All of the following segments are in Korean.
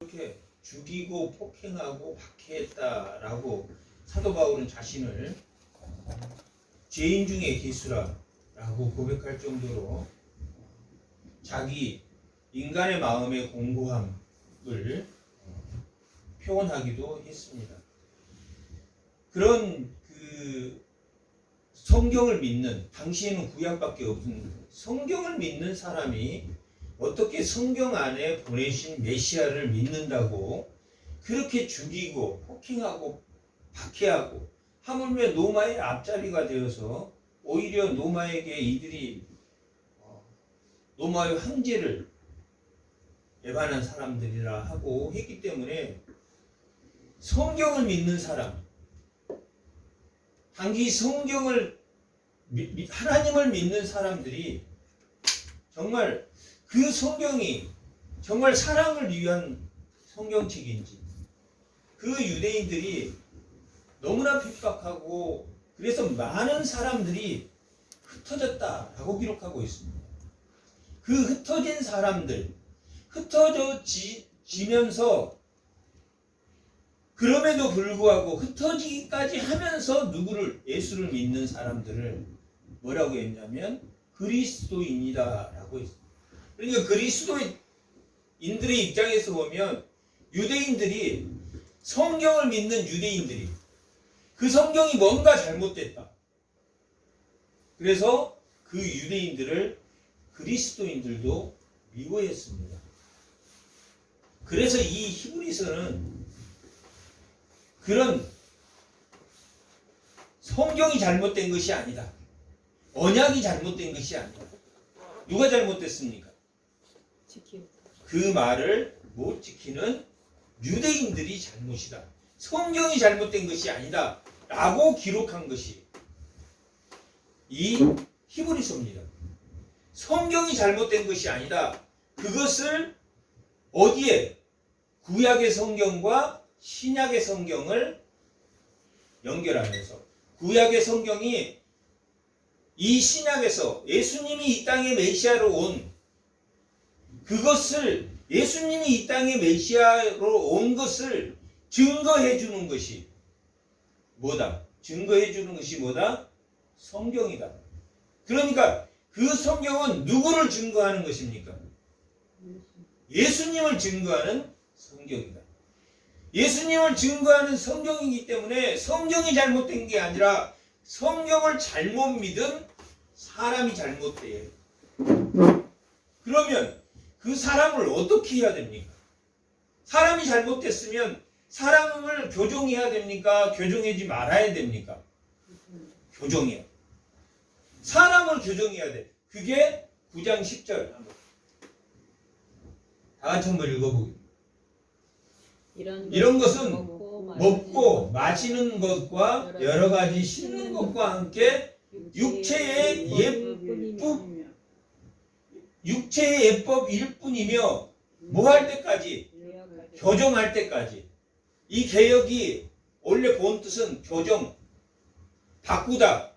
이렇게 죽이고 폭행하고 박해했다라고 사도 바울은 자신을 죄인 중에 기수라라고 고백할 정도로 자기 인간의 마음의 공고함을 표현하기도 했습니다. 그런 성경을 믿는, 당시에는 구약밖에 없는 성경을 믿는 사람이 어떻게 성경 안에 보내신 메시아를 믿는다고 그렇게 죽이고 폭행하고 박해하고 하물며 노마의 앞잡이가 되어서 오히려 노마에게 이들이 노마의 황제를 배반한 사람들이라 하고 했기 때문에 성경을 믿는 사람, 단지 성경을 하나님을 믿는 사람들이 정말 그 성경이 정말 사랑을 위한 성경책인지, 그 유대인들이 너무나 핍박하고 그래서 많은 사람들이 흩어졌다라고 기록하고 있습니다. 그 흩어진 사람들, 흩어지면서 그럼에도 불구하고 흩어지기까지 하면서 누구를, 예수를 믿는 사람들을 뭐라고 했냐면 그리스도인이다라고 했습니다. 그러니까 그리스도인들의 입장에서 보면 유대인들이, 성경을 믿는 유대인들이 그 성경이 뭔가 잘못됐다. 그래서 그 유대인들을 그리스도인들도 미워했습니다. 그래서 이 히브리서는 그런 성경이 잘못된 것이 아니다, 언약이 잘못된 것이 아니다. 누가 잘못됐습니까? 그 말을 못 지키는 유대인들이 잘못이다, 성경이 잘못된 것이 아니다 라고 기록한 것이 이 히브리서입니다. 성경이 잘못된 것이 아니다. 그것을 어디에? 구약의 성경과 신약의 성경을 연결하면서, 구약의 성경이 이 신약에서 예수님이 이 땅에 메시아로 온 그것을, 예수님이 이 땅에 메시아로 온 것을 증거해 주는 것이 뭐다? 증거해 주는 것이 뭐다? 성경이다. 그러니까 그 성경은 누구를 증거하는 것입니까? 예수님을 증거하는 성경이다. 예수님을 증거하는 성경이기 때문에 성경이 잘못된 게 아니라 성경을 잘못 믿은 사람이 잘못돼요. 그러면 그 사람을 어떻게 해야 됩니까? 사람이 잘못됐으면 사람을 교정해야 됩니까? 교정하지 말아야 됩니까? 교정해야. 사람을 교정해야 돼. 그게 9장 10절 한번 다 같이 한번 읽어보겠습니다. 이런 것은 먹고 마시는 것과 여러 가지 씹는 것과 함께 육체의 예법일 뿐이며 뭐 할 때까지? 교정할 때까지. 이 개혁이 원래 본 뜻은 교정, 바꾸다,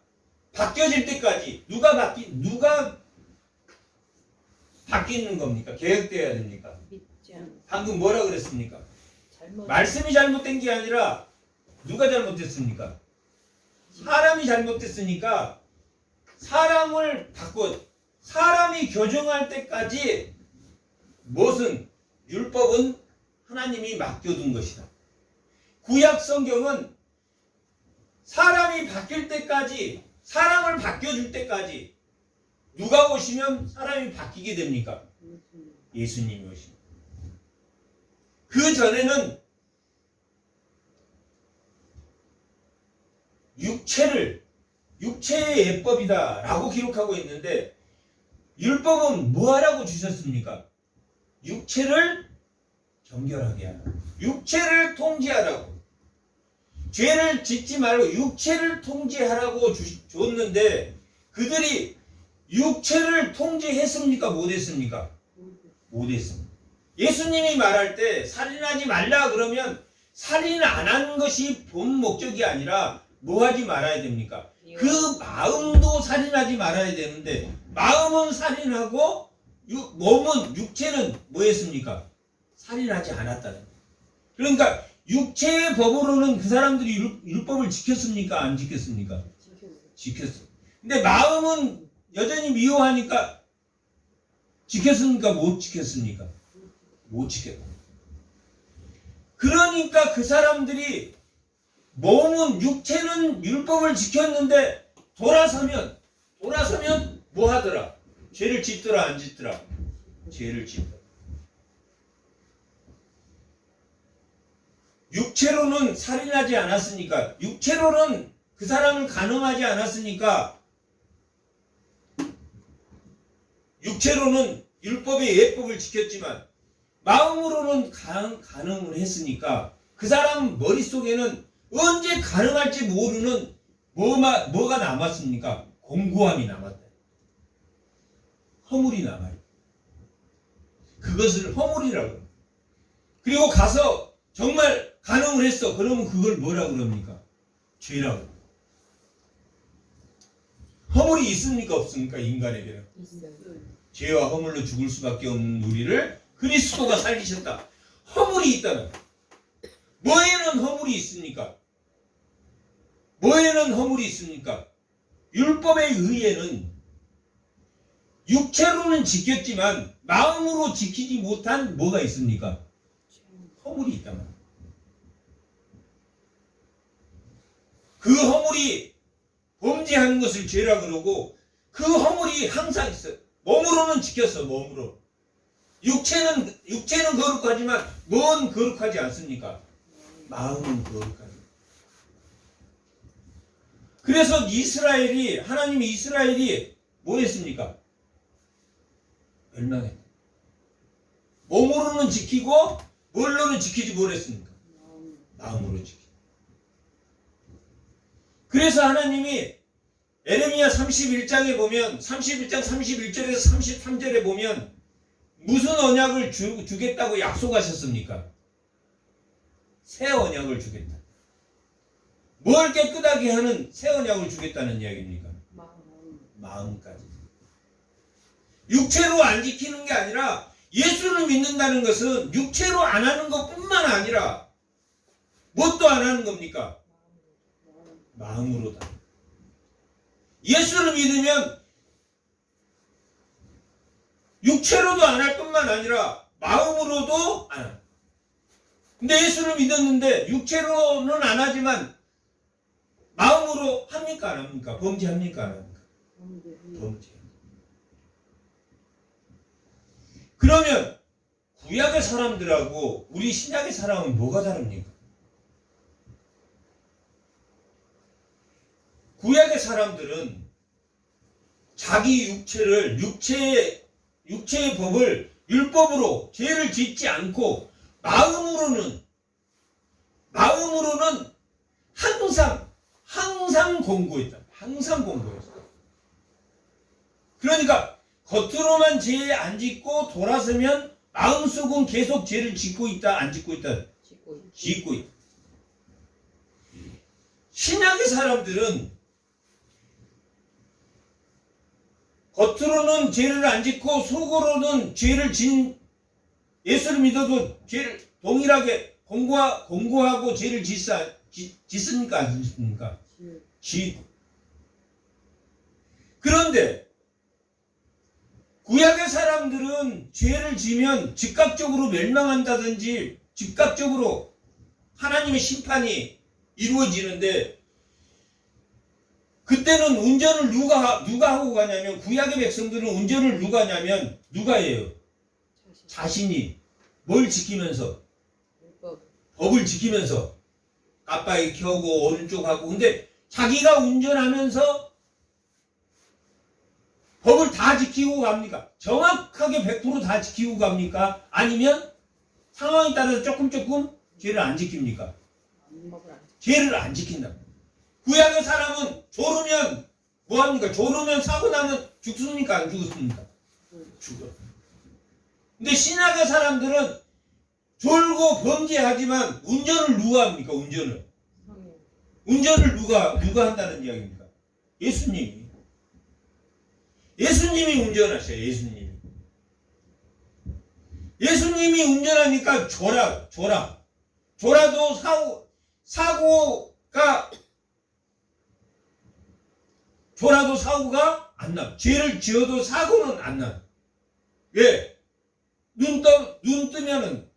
바뀌어질 때까지. 누가 바뀌는 겁니까? 개혁되어야 됩니까? 방금 뭐라 그랬습니까? 말씀이 잘못된 게 아니라 누가 잘못됐습니까? 사람이 잘못됐으니까 사람을 사람이 교정할 때까지 무엇은? 율법은 하나님이 맡겨둔 것이다. 구약 성경은 사람이 바뀔 때까지, 사람을 바뀌어줄 때까지 누가 오시면 사람이 바뀌게 됩니까? 예수님이 오십니다. 그 전에는 육체의 예법이다 라고 기록하고 있는데, 율법은 뭐 하라고 주셨습니까? 육체를 정결하게 하라, 육체를 통제하라고, 죄를 짓지 말고 육체를 통제하라고 줬는데 그들이 육체를 통제했습니까? 못했습니까? 못했습니다. 예수님이 말할 때 살인하지 말라 그러면 살인 안 하는 것이 본 목적이 아니라 뭐 하지 말아야 됩니까? 그 마음도 살인하지 말아야 되는데 마음은 살인하고 몸은, 육체는 뭐 했습니까? 살인하지 않았다는 거예요. 그러니까 육체의 법으로는 그 사람들이 율법을 지켰습니까? 안 지켰습니까? 지켰어. 근데 마음은 여전히 미워하니까 지켰습니까? 못 지켰습니까? 못 지켰다. 그러니까 그 사람들이 몸은 육체는 율법을 지켰는데 돌아서면 뭐 하더라? 죄를 짓더라 안 짓더라? 죄를 짓더라. 육체로는 살인하지 않았으니까, 육체로는 그 사람을 간음하지 않았으니까, 육체로는 율법의 예법을 지켰지만 마음으로는 간음을 했으니까 그 사람 머릿속에는 언제 간음할지 모르는 뭐가 남았습니까? 공고함이 남았다. 허물이 남아요. 그것을 허물이라고 합니다. 그리고 가서 정말 간음을 했어. 그러면 그걸 뭐라고 그럽니까? 죄라고 합니다. 허물이 있습니까? 없습니까? 인간에게는. 죄와 허물로 죽을 수밖에 없는 우리를 그리스도가 살리셨다. 허물이 있다는. 뭐에는 허물이 있습니까? 뭐에는 허물이 있습니까? 율법에 의해는 육체로는 지켰지만 마음으로 지키지 못한 뭐가 있습니까? 허물이 있단 말이에요. 그 허물이 범죄하는 것을 죄라 그러고 그 허물이 항상 있어요. 몸으로는 지켰어. 몸으로. 육체는 거룩하지만 뭔 거룩하지 않습니까? 마음은 거룩하죠. 그래서 하나님이 이스라엘이 뭐 했습니까? 멸망했다. 몸으로는 지키고 뭘로는 지키지 못했습니까? 마음으로 지키고. 그래서 하나님이 에레미야 31장에 보면 31장 31절에서 33절에 보면 무슨 언약을 주겠다고 약속하셨습니까? 새 언약을 주겠다. 뭘 깨끗하게 하는 새 언약을 주겠다는 이야기입니까? 마음까지. 육체로 안 지키는 게 아니라 예수를 믿는다는 것은 육체로 안 하는 것뿐만 아니라 뭣도 안 하는 겁니까? 마음으로다. 예수를 믿으면 육체로도 안 할 뿐만 아니라 마음으로도 안 합니다. 근데 예수를 믿었는데 육체로는 안 하지만 마음으로 합니까? 안 합니까? 범죄합니까? 안 합니까? 범죄. 그러면 구약의 사람들하고 우리 신약의 사람은 뭐가 다릅니까? 구약의 사람들은 자기 육체의 법을 율법으로 죄를 짓지 않고 마음으로는 항상 공고했다. 항상 공고했어. 그러니까 겉으로만 죄 안 짓고 돌아서면 마음속은 계속 죄를 짓고 있다. 안 짓고 있다. 짓고 있다. 신약의 사람들은 겉으로는 죄를 안 짓고 속으로는 죄를 예수를 믿어도 죄를 동일하게 공고하고 죄를 짓습니까? 안 짓습니까? 그런데 구약의 사람들은 죄를 지면 즉각적으로 멸망한다든지 즉각적으로 하나님의 심판이 이루어지는데 그때는 운전을 누가 하고 가냐면 구약의 백성들은 운전을 누가 하냐면 누가 해요? 자신이 뭘 지키면서? 법을 지키면서 깜빡이 켜고 오른쪽 하고 근데 자기가 운전하면서 법을 다 지키고 갑니까? 정확하게 100% 다 지키고 갑니까? 아니면 상황에 따라서 조금 죄를 안 지킵니까? 죄를 안 지킨다. 구약의 사람은 졸으면 뭐합니까? 졸으면 사고 나면 죽습니까? 안 죽었습니까? 죽어. 근데 신약의 사람들은 졸고 범죄하지만 운전을 누가 합니까? 운전을 누가 한다는 이야기입니까? 예수님이 운전하셔요. 예수님이 운전하니까 졸아도 사고가 안 나. 죄를 지어도 사고는 안 나. 왜? 눈 뜨면은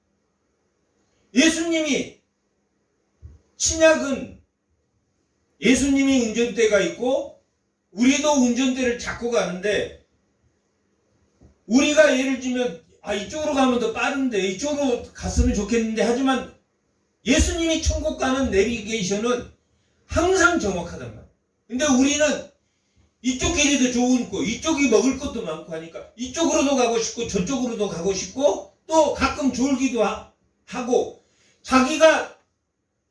신약은 예수님이 운전대가 있고 우리도 운전대를 잡고 가는데, 우리가 예를 들면 이쪽으로 가면 더 빠른데 이쪽으로 갔으면 좋겠는데, 하지만 예수님이 천국 가는 내비게이션은 항상 정확하단 말이야. 근데 우리는 이쪽 길이 더 좋은 거, 이쪽이 먹을 것도 많고 하니까 이쪽으로도 가고 싶고 저쪽으로도 가고 싶고, 또 가끔 졸기도 하고, 자기가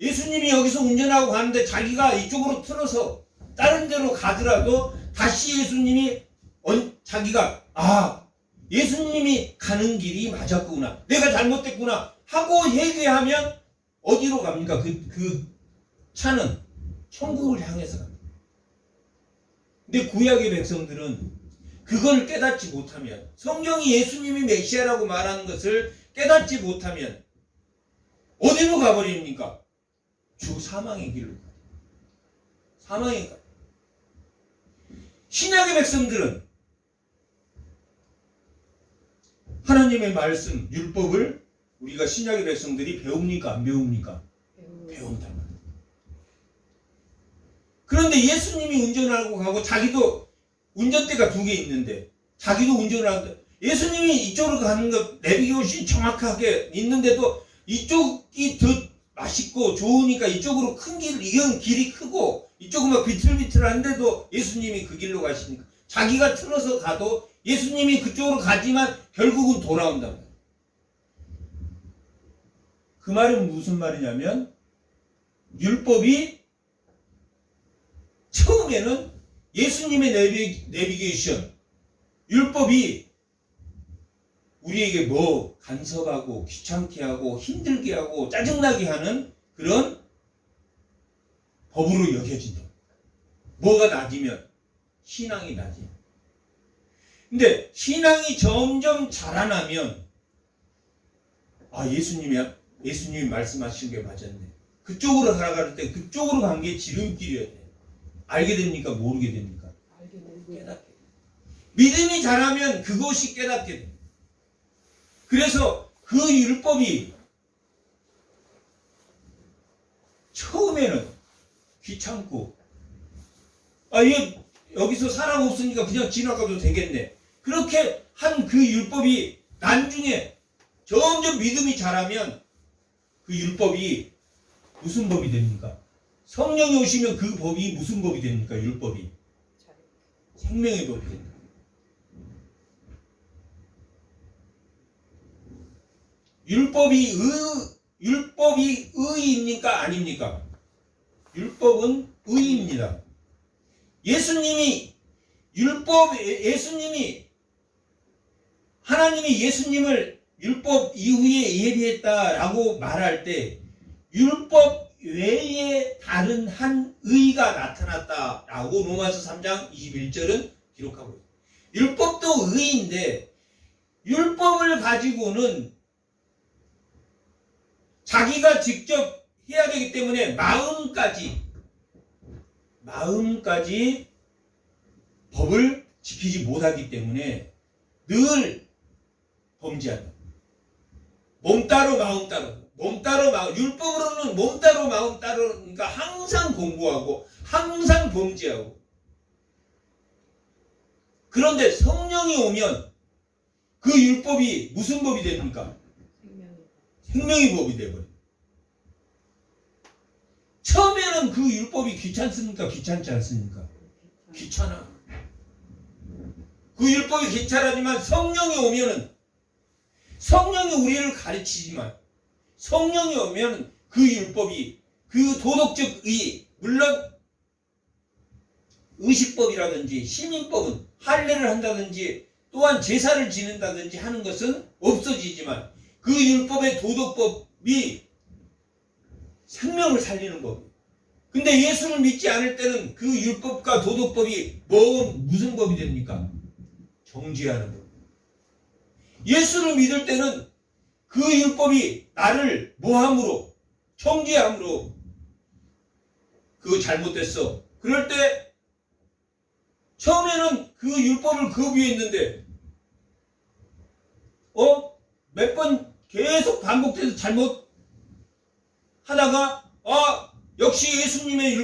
예수님이 여기서 운전하고 가는데 자기가 이쪽으로 틀어서 다른 데로 가더라도 다시 자기가 예수님이 가는 길이 맞았구나, 내가 잘못됐구나 하고 회개하면 어디로 갑니까? 그 차는 천국을 향해서 갑니다. 근데 구약의 백성들은 그걸 깨닫지 못하면, 성경이 예수님이 메시아라고 말하는 것을 깨닫지 못하면 어디로 가버립니까? 주 사망의 길로 가요. 사망의 길. 신약의 백성들은 하나님의 말씀, 율법을 우리가 신약의 백성들이 배웁니까? 안 배웁니까? 배운단 말이에요. 그런데 예수님이 운전하고 가고, 자기도 운전대가 2개 있는데 자기도 운전을 하는데, 예수님이 이쪽으로 가는 것 내비게이션이 정확하게 있는데도 이쪽이 더 맛있고 좋으니까 이쪽으로 큰 길, 이건 길이 크고 이쪽은 막 비틀비틀한데도 예수님이 그 길로 가시니까 자기가 틀어서 가도 예수님이 그쪽으로 가지만 결국은 돌아온단 말이에요. 그 말은 무슨 말이냐면, 율법이 처음에는 예수님의 내비게이션, 율법이 우리에게 간섭하고 귀찮게 하고 힘들게 하고 짜증나게 하는 그런 법으로 여겨진다. 뭐가 낮으면? 신앙이 낮아요. 근데 신앙이 점점 자라나면, 예수님이 말씀하신 게 맞았네, 그쪽으로 살아갈 때 그쪽으로 간 게 지름길이어야 돼. 알게 됩니까? 모르게 됩니까? 깨닫게 돼. 믿음이 자라면 그것이 깨닫게 돼. 그래서 그 율법이 처음에는 귀찮고, 얘 여기서 사람 없으니까 그냥 지나가도 되겠네, 그렇게 한 그 율법이 나중에 점점 믿음이 자라면 그 율법이 무슨 법이 됩니까? 성령이 오시면 그 법이 무슨 법이 됩니까? 율법이 생명의 법이 됩니다. 율법이 의입니까? 아닙니까? 율법은 의입니다. 하나님이 예수님을 율법 이후에 예비했다라고 말할 때, 율법 외에 다른 한 의가 나타났다라고 로마서 3장 21절은 기록하고 있습니다. 율법도 의인데, 율법을 가지고는 자기가 직접 해야 되기 때문에 마음까지 법을 지키지 못하기 때문에 늘 범죄한다. 몸 따로 마음 따로, 율법으로는 몸 따로 마음 따로, 그러니까 항상 공부하고 항상 범죄하고. 그런데 성령이 오면 그 율법이 무슨 법이 됩니까? 생명의 법이 되버려요. 처음에는 그 율법이 귀찮습니까? 귀찮지 않습니까? 귀찮아. 그 율법이 귀찮하지만 성령이 오면은, 성령이 우리를 가르치지만, 성령이 오면 그 율법이, 그 도덕적 의, 물론 의식법이라든지 시민법은 할례를 한다든지 또한 제사를 지낸다든지 하는 것은 없어지지만, 그 율법의 도덕법이 생명을 살리는 법. 근데 예수를 믿지 않을 때는 그 율법과 도덕법이 무슨 법이 됩니까? 정죄하는 법. 예수를 믿을 때는 그 율법이 나를 뭐함으로 정죄함으로 그거 잘못됐어. 그럴 때 처음에는 그 율법을 거부했는데 몇 번 계속 반복돼서 잘못 하다가 역시 예수님의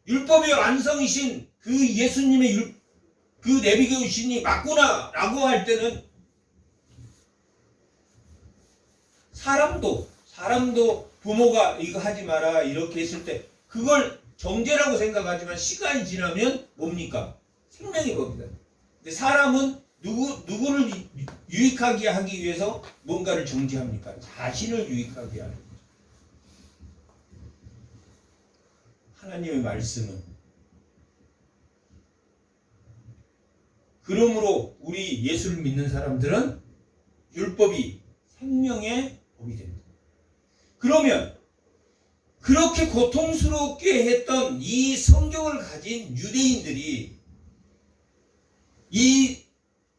율법의 완성이신 그 예수님의 그 내비교신이 맞구나 라고 할 때는 사람도 부모가 이거 하지 마라 이렇게 했을 때 그걸 정죄라고 생각하지만 시간이 지나면 뭡니까? 생명의 법이다. 근데 사람은 누구를 유익하게 하기 위해서 뭔가를 정죄합니까? 자신을 유익하게 하는 거죠. 하나님의 말씀은 그러므로 우리 예수를 믿는 사람들은 율법이 생명의 법이 됩니다. 그러면 그렇게 고통스럽게 했던 이 성경을 가진 유대인들이 이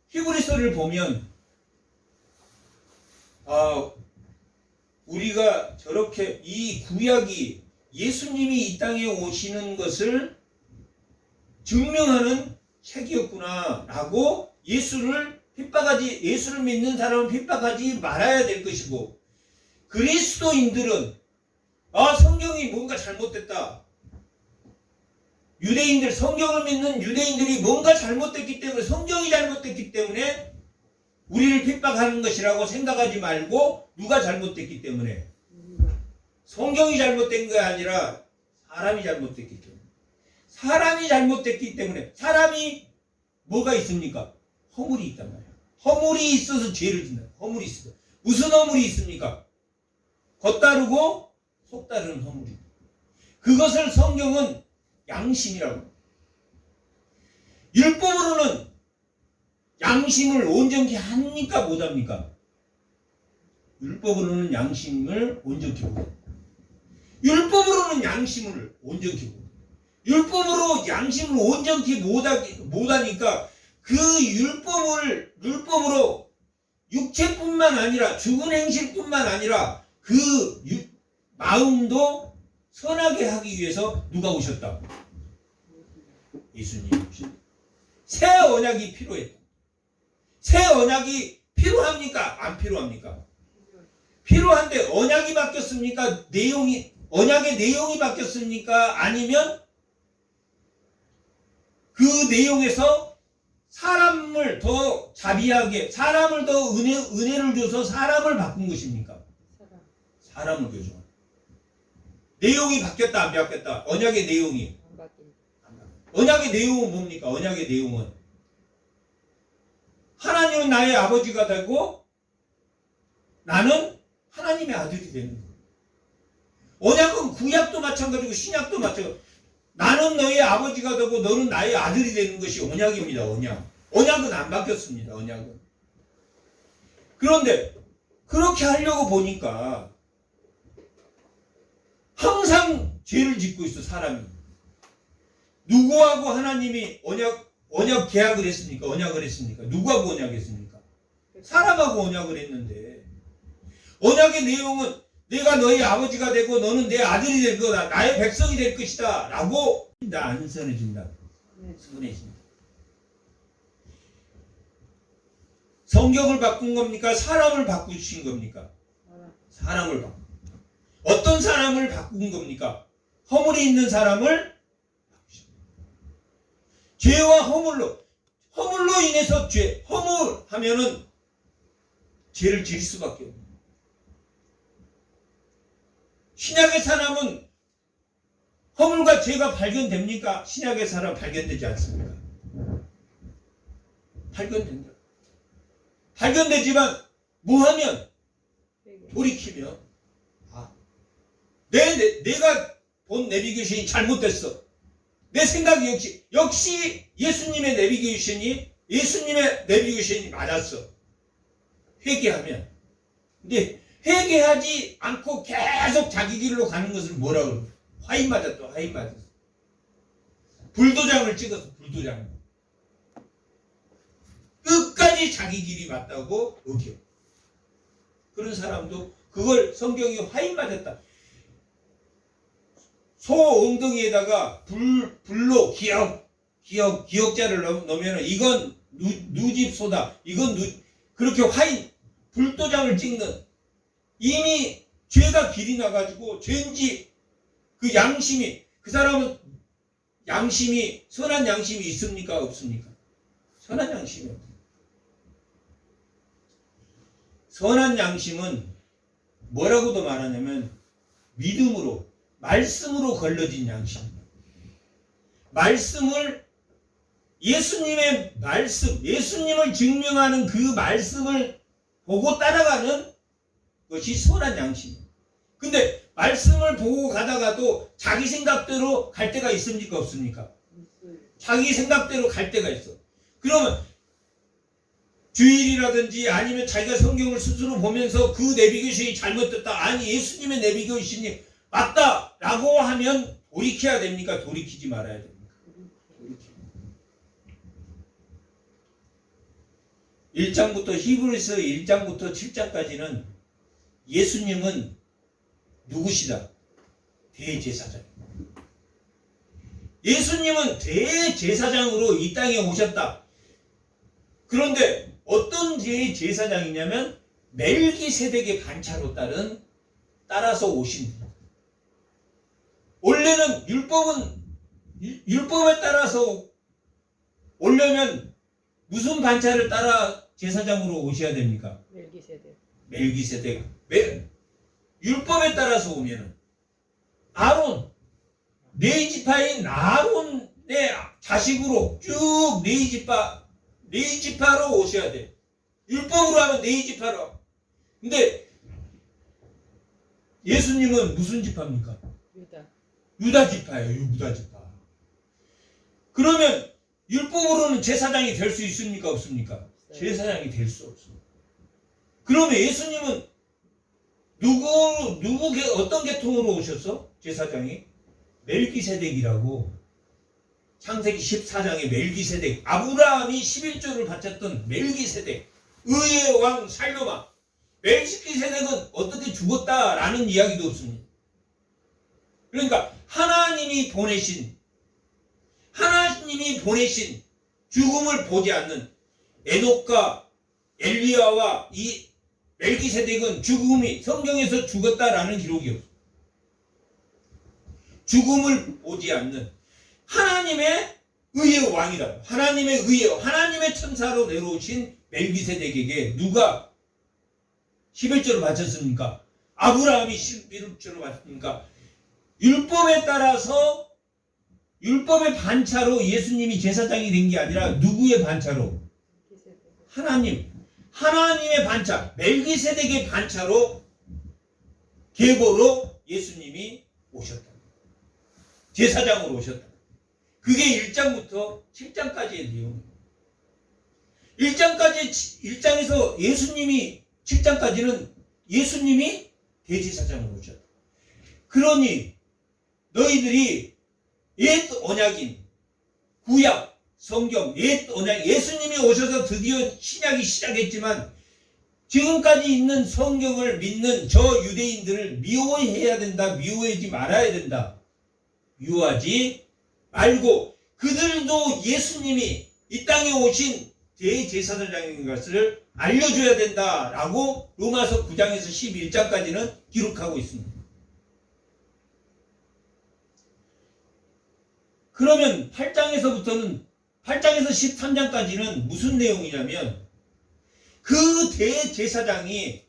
히브리서를 보면 우리가 저렇게 이 구약이 예수님이 이 땅에 오시는 것을 증명하는 책이었구나 라고 예수를 믿는 사람은 핍박하지 말아야 될 것이고 그리스도인들은 성경이 뭔가 잘못됐다. 성경을 믿는 유대인들이 뭔가 잘못됐기 때문에 성경이 잘못됐기 때문에 우리를 핍박하는 것이라고 생각하지 말고 누가 잘못됐기 때문에 성경이 잘못된 게 아니라 사람이 잘못됐기 때문에 사람이 뭐가 있습니까? 허물이 있단 말이야. 허물이 있어서 죄를 짓는 허물이 있어. 무슨 허물이 있습니까? 겉다르고 속다르는 허물이. 그것을 성경은 양심이라고. 율법으로는 양심을 온전히 합니까? 못합니까? 율법으로는 양심을 온전히 못합니다. 율법으로는 양심을 온전히 못합니다. 율법으로 양심을 온전히 못하니까 그 율법으로 육체뿐만 아니라 죽은 행실뿐만 아니라 그 마음도 선하게 하기 위해서 누가 오셨다? 예수님이 오셨다. 새 언약이 필요했다. 새 언약이 필요합니까? 안 필요합니까? 필요한데 언약이 바뀌었습니까? 언약의 내용이 바뀌었습니까? 아니면 그 내용에서 사람을 더 자비하게, 사람을 더 은혜를 줘서 사람을 바꾼 것입니까? 사람을 교정. 내용이 바뀌었다, 안 바뀌었다? 언약의 내용이. 언약의 내용은 뭡니까? 언약의 내용은 하나님은 나의 아버지가 되고 나는 하나님의 아들이 되는 거예요. 언약은 구약도 마찬가지고 신약도 마찬가지고 나는 너의 아버지가 되고 너는 나의 아들이 되는 것이 언약입니다. 언약은 안 바뀌었습니다. 언약은. 그런데 그렇게 하려고 보니까 항상 죄를 짓고 있어. 사람이. 누구하고 하나님이 언약 계약을 했습니까? 언약을 했습니까? 누구하고 언약했습니까? 사람하고 언약을 했는데 언약의 내용은 내가 너희 아버지가 되고 너는 내 아들이 될 거다. 나의 백성이 될 것이다. 라고 안 선해진다. 선해진다. 성경을 바꾼 겁니까? 사람을 바꾸신 겁니까? 사람을 바꾼. 어떤 사람을 바꾼 겁니까? 허물이 있는 사람을 바꾸신 겁니다. 죄와 허물로 인해서 허물하면은 죄를 지을 수밖에 없습니다. 신약의 사람은 허물과 죄가 발견됩니까? 신약의 사람 발견되지 않습니까? 발견된다. 발견되지만 뭐하면? 돌이키면 내가 본 내비게이션이 잘못됐어. 내 생각이 역시 예수님의 내비게이션이 맞았어. 회개하면. 근데 회개하지 않고 계속 자기 길로 가는 것을 뭐라고 그러죠? 화인 맞았어. 불도장을 찍어서 불도장. 끝까지 자기 길이 맞다고 어겨. 그런 사람도 그걸 성경이 화인 맞았다. 소 엉덩이에다가 불로 기역자를 넣으면 이건 누집소다. 이건 그렇게 화인 불도장을 찍는, 이미 죄가 길이 나가지고 죄인지 그 양심이, 그 사람은 양심이, 선한 양심이 있습니까 없습니까? 선한 양심이 없다. 선한 양심은 뭐라고도 말하냐면 믿음으로, 말씀으로 걸러진 양심입니다. 말씀을, 예수님의 말씀, 예수님을 증명하는 그 말씀을 보고 따라가는 것이 선한 양심입니다. 근데 말씀을 보고 가다가도 자기 생각대로 갈 때가 있습니까 없습니까? 자기 생각대로 갈 때가 있어. 그러면 주일이라든지 아니면 자기가 성경을 스스로 보면서 그 내비교신이 잘못됐다, 아니 예수님의 내비교신이 맞다 라고 하면 돌이켜야 됩니까? 돌이키지 말아야 됩니까? 1장부터 히브리서 1장부터 7장까지는 예수님은 누구시다? 대제사장. 예수님은 대제사장으로 이 땅에 오셨다. 그런데 어떤 대제사장이냐면 멜기세덱의 반차로 따라서 오신 분. 원래는 율법에 따라서 오려면 무슨 반차를 따라 제사장으로 오셔야 됩니까? 멜기세덱. 율법에 따라서 오면은 아론, 네 지파인 아론의 자식으로 쭉 네 지파로 오셔야 돼. 율법으로 하면 네 지파로. 근데 예수님은 무슨 지파입니까? 유다 지파예요. 유다 지파. 그러면 율법으로는 제사장이 될 수 있습니까 없습니까? 제사장이 될 수 없습니다. 그러면 예수님은 어떤 계통으로 오셨어? 제사장이? 멜기세덱이라고. 창세기 14장에 멜기세덱, 아브라함이 11조를 바쳤던 멜기세덱, 의의 왕 살로마. 멜기세덱은 어떻게 죽었다라는 이야기도 없습니다. 그러니까 하나님이 보내신 죽음을 보지 않는 에녹과 엘리야와 이 멜기세덱은 죽음이, 성경에서 죽었다라는 기록이 없어요. 죽음을 보지 않는 하나님의 의의 왕이다. 하나님의 천사로 내려오신 멜기세덱에게 누가 11조를 바쳤습니까? 아브라함이 11조를 바쳤습니까? 율법에 따라서, 율법의 반차로 예수님이 제사장이 된 게 아니라 누구의 반차로? 하나님의 반차, 멜기세덱의 반차로, 계보로 예수님이 오셨다. 제사장으로 오셨다. 그게 1장부터 7장까지의 내용입니다. 1장에서 예수님이, 7장까지는 예수님이 대제사장으로 오셨다. 그러니 너희들이 옛 언약인 구약 성경, 옛 언약, 예수님이 오셔서 드디어 신약이 시작했지만 지금까지 있는 성경을 믿는 저 유대인들을 미워해야 된다, 미워하지 말아야 된다. 미워하지 말고 그들도 예수님이 이 땅에 오신 대제사장인 것을 알려줘야 된다라고 로마서 9장에서 11장까지는 기록하고 있습니다. 그러면 8장에서 13장까지는 무슨 내용이냐면 그 대제사장이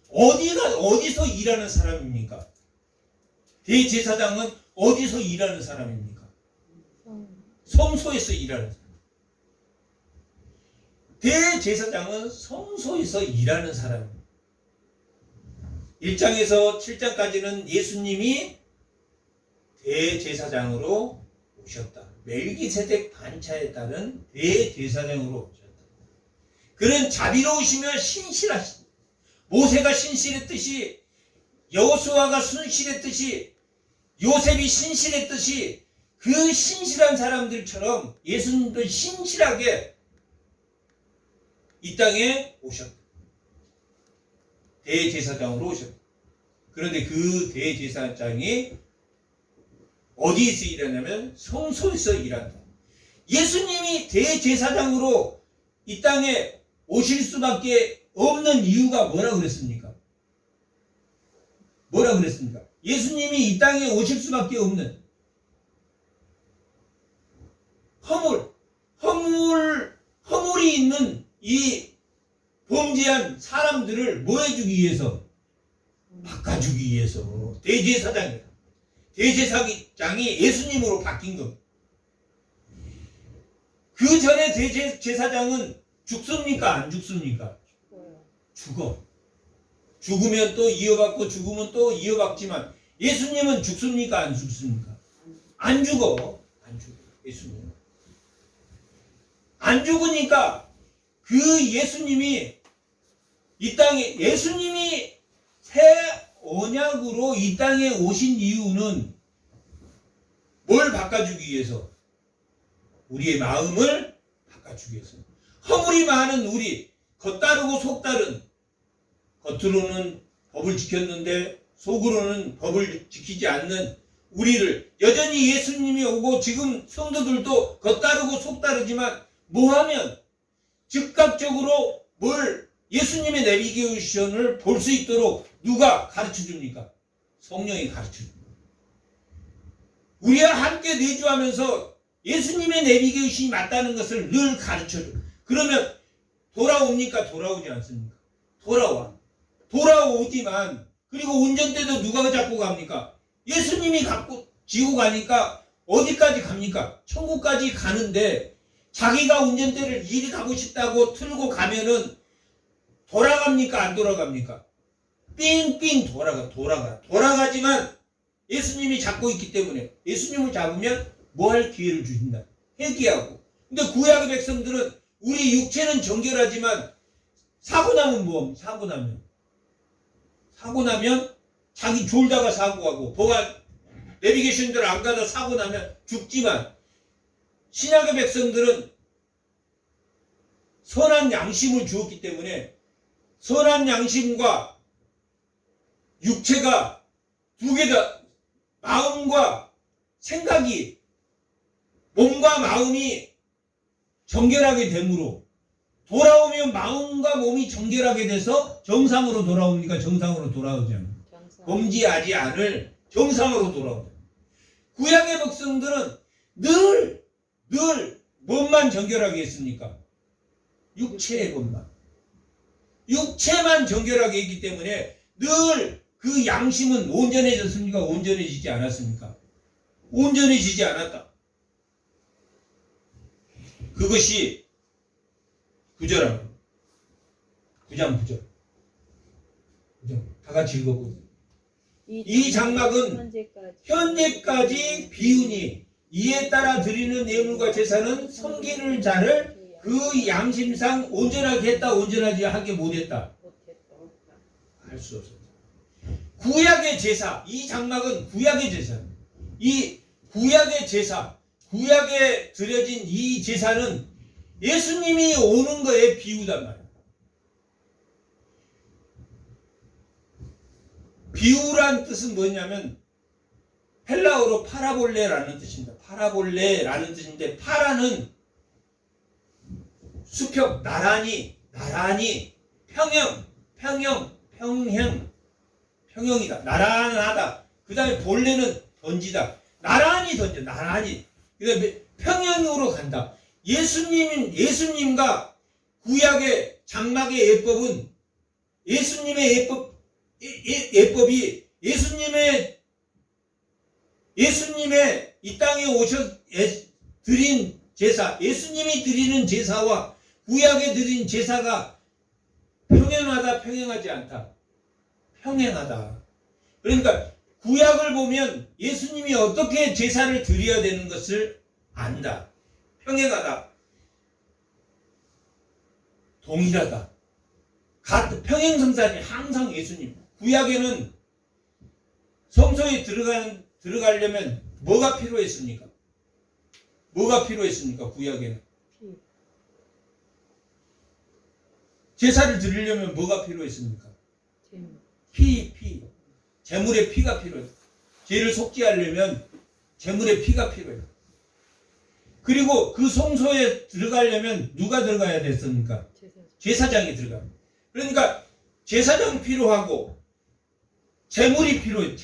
어디서 일하는 사람입니까? 대제사장은 어디서 일하는 사람입니까? 성소에서 일하는 사람. 대제사장은 성소에서 일하는 사람입니다. 1장에서 7장까지는 예수님이 대제사장으로 오셨다. 멜기세덱 반차에 따른 대제사장으로 오셨다. 그는 자비로우시며 신실하시다. 모세가 신실했듯이, 여호수아가 순실했듯이, 요셉이 신실했듯이 그 신실한 사람들처럼 예수님도 신실하게 이 땅에 오셨다. 대제사장으로 오셨다. 그런데 그 대제사장이 어디에서 일하냐면 성소에서 일한다. 예수님이 대제사장으로 이 땅에 오실 수밖에 없는 이유가 뭐라 그랬습니까? 뭐라 그랬습니까? 예수님이 이 땅에 오실 수밖에 없는 허물이 있는 이 범죄한 사람들을 뭐 해주기 위해서? 바꿔주기 위해서. 대제사장이다. 대제사장이 예수님으로 바뀐 겁니다. 그 전에 대제사장은 죽습니까? 안 죽습니까? 죽어. 죽으면 또 이어받고 죽으면 또 이어받지만 예수님은 죽습니까? 안 죽습니까? 안 죽어. 안 죽어. 예수님은. 안 죽으니까 그 예수님이 이 땅에 예수님이 새 언약으로 이 땅에 오신 이유는 뭘 바꿔주기 위해서? 우리의 마음을 바꿔주기 위해서. 허물이 많은 우리, 겉다르고 속다른, 겉으로는 법을 지켰는데 속으로는 법을 지키지 않는 우리를 여전히 예수님이 오고 지금 성도들도 겉다르고 속다르지만 뭐하면 즉각적으로 뭘 예수님의 내비게이션을 볼 수 있도록 누가 가르쳐 줍니까? 성령이 가르쳐 줍니다. 우리와 함께 내주하면서 예수님의 내비게이션이 맞다는 것을 늘 가르쳐 줘. 그러면 돌아옵니까? 돌아오지 않습니까? 돌아오지만 그리고 운전대도 누가 잡고 갑니까? 예수님이 갖고 지고 가니까 어디까지 갑니까? 천국까지 가는데 자기가 운전대를 이리 가고 싶다고 틀고 가면은 돌아갑니까? 안 돌아갑니까? 삥삥 돌아가지만 예수님이 잡고 있기 때문에 예수님을 잡으면 뭐 할 기회를 주신다. 회개하고. 근데 구약의 백성들은 우리 육체는 정결하지만 사고 나면 뭐? 사고 나면 자기 졸다가 사고하고 보안 내비게이션대로 안 가다 사고 나면 죽지만 신약의 백성들은 선한 양심을 주었기 때문에 선한 양심과 육체가 두 개다. 마음과 생각이 몸과 마음이 정결하게 되므로 돌아오면 마음과 몸이 정결하게 돼서 정상으로 돌아옵니까? 정상으로 돌아오지 않아요. 범죄하지 않을 정상으로 돌아옵니다. 구약의 백성들은 늘 몸만 정결하게 했습니까? 육체의 것만. 육체만 정결하게 했기 때문에 늘 그 양심은 온전해졌습니까? 온전해지지 않았습니까? 온전해지지 않았다. 그것이 9절합니다. 9장 9절. 다 같이 읽어보세요. 이 장막은 현재까지 비우니 이에 따라 드리는 예물과 제사는 섬기는 자를 그 양심상 온전하게 했다, 온전하지 하게 못했다. 할 수 없었다. 구약의 제사, 이 장막은 구약의 제사. 이 구약의 제사, 구약에 드려진 이 제사는 예수님이 오는 거에 비유단 말이에요. 비유란 뜻은 뭐냐면 헬라어로 파라볼레라는 뜻입니다. 파라볼레라는 뜻인데 파라는 수평, 나란히, 평형이다. 나란하다. 그 다음에 볼레는 던지다. 나란히 던져, 나란히. 그 다음에 평형으로 간다. 예수님과 구약의 장막의 예법은 예수님의 예법이 예수님의 이 땅에 오셔 드린 제사, 예수님이 드리는 제사와 구약에 드린 제사가 평행하다, 평행하지 않다. 평행하다. 그러니까 구약을 보면 예수님이 어떻게 제사를 드려야 되는 것을 안다. 평행하다. 동일하다. 평행성사지. 항상 예수님. 구약에는 성소에 들어가려면 뭐가 필요했습니까? 구약에는. 제사를 드리려면 뭐가 필요했습니까? 피. 제물의 피가 필요해요. 죄를 속죄하려면 제물의 피가 필요해요. 그리고 그 성소에 들어가려면 누가 들어가야 됐습니까? 제사장이 들어가. 그러니까 제사장이 필요하고 제물이 필요해요.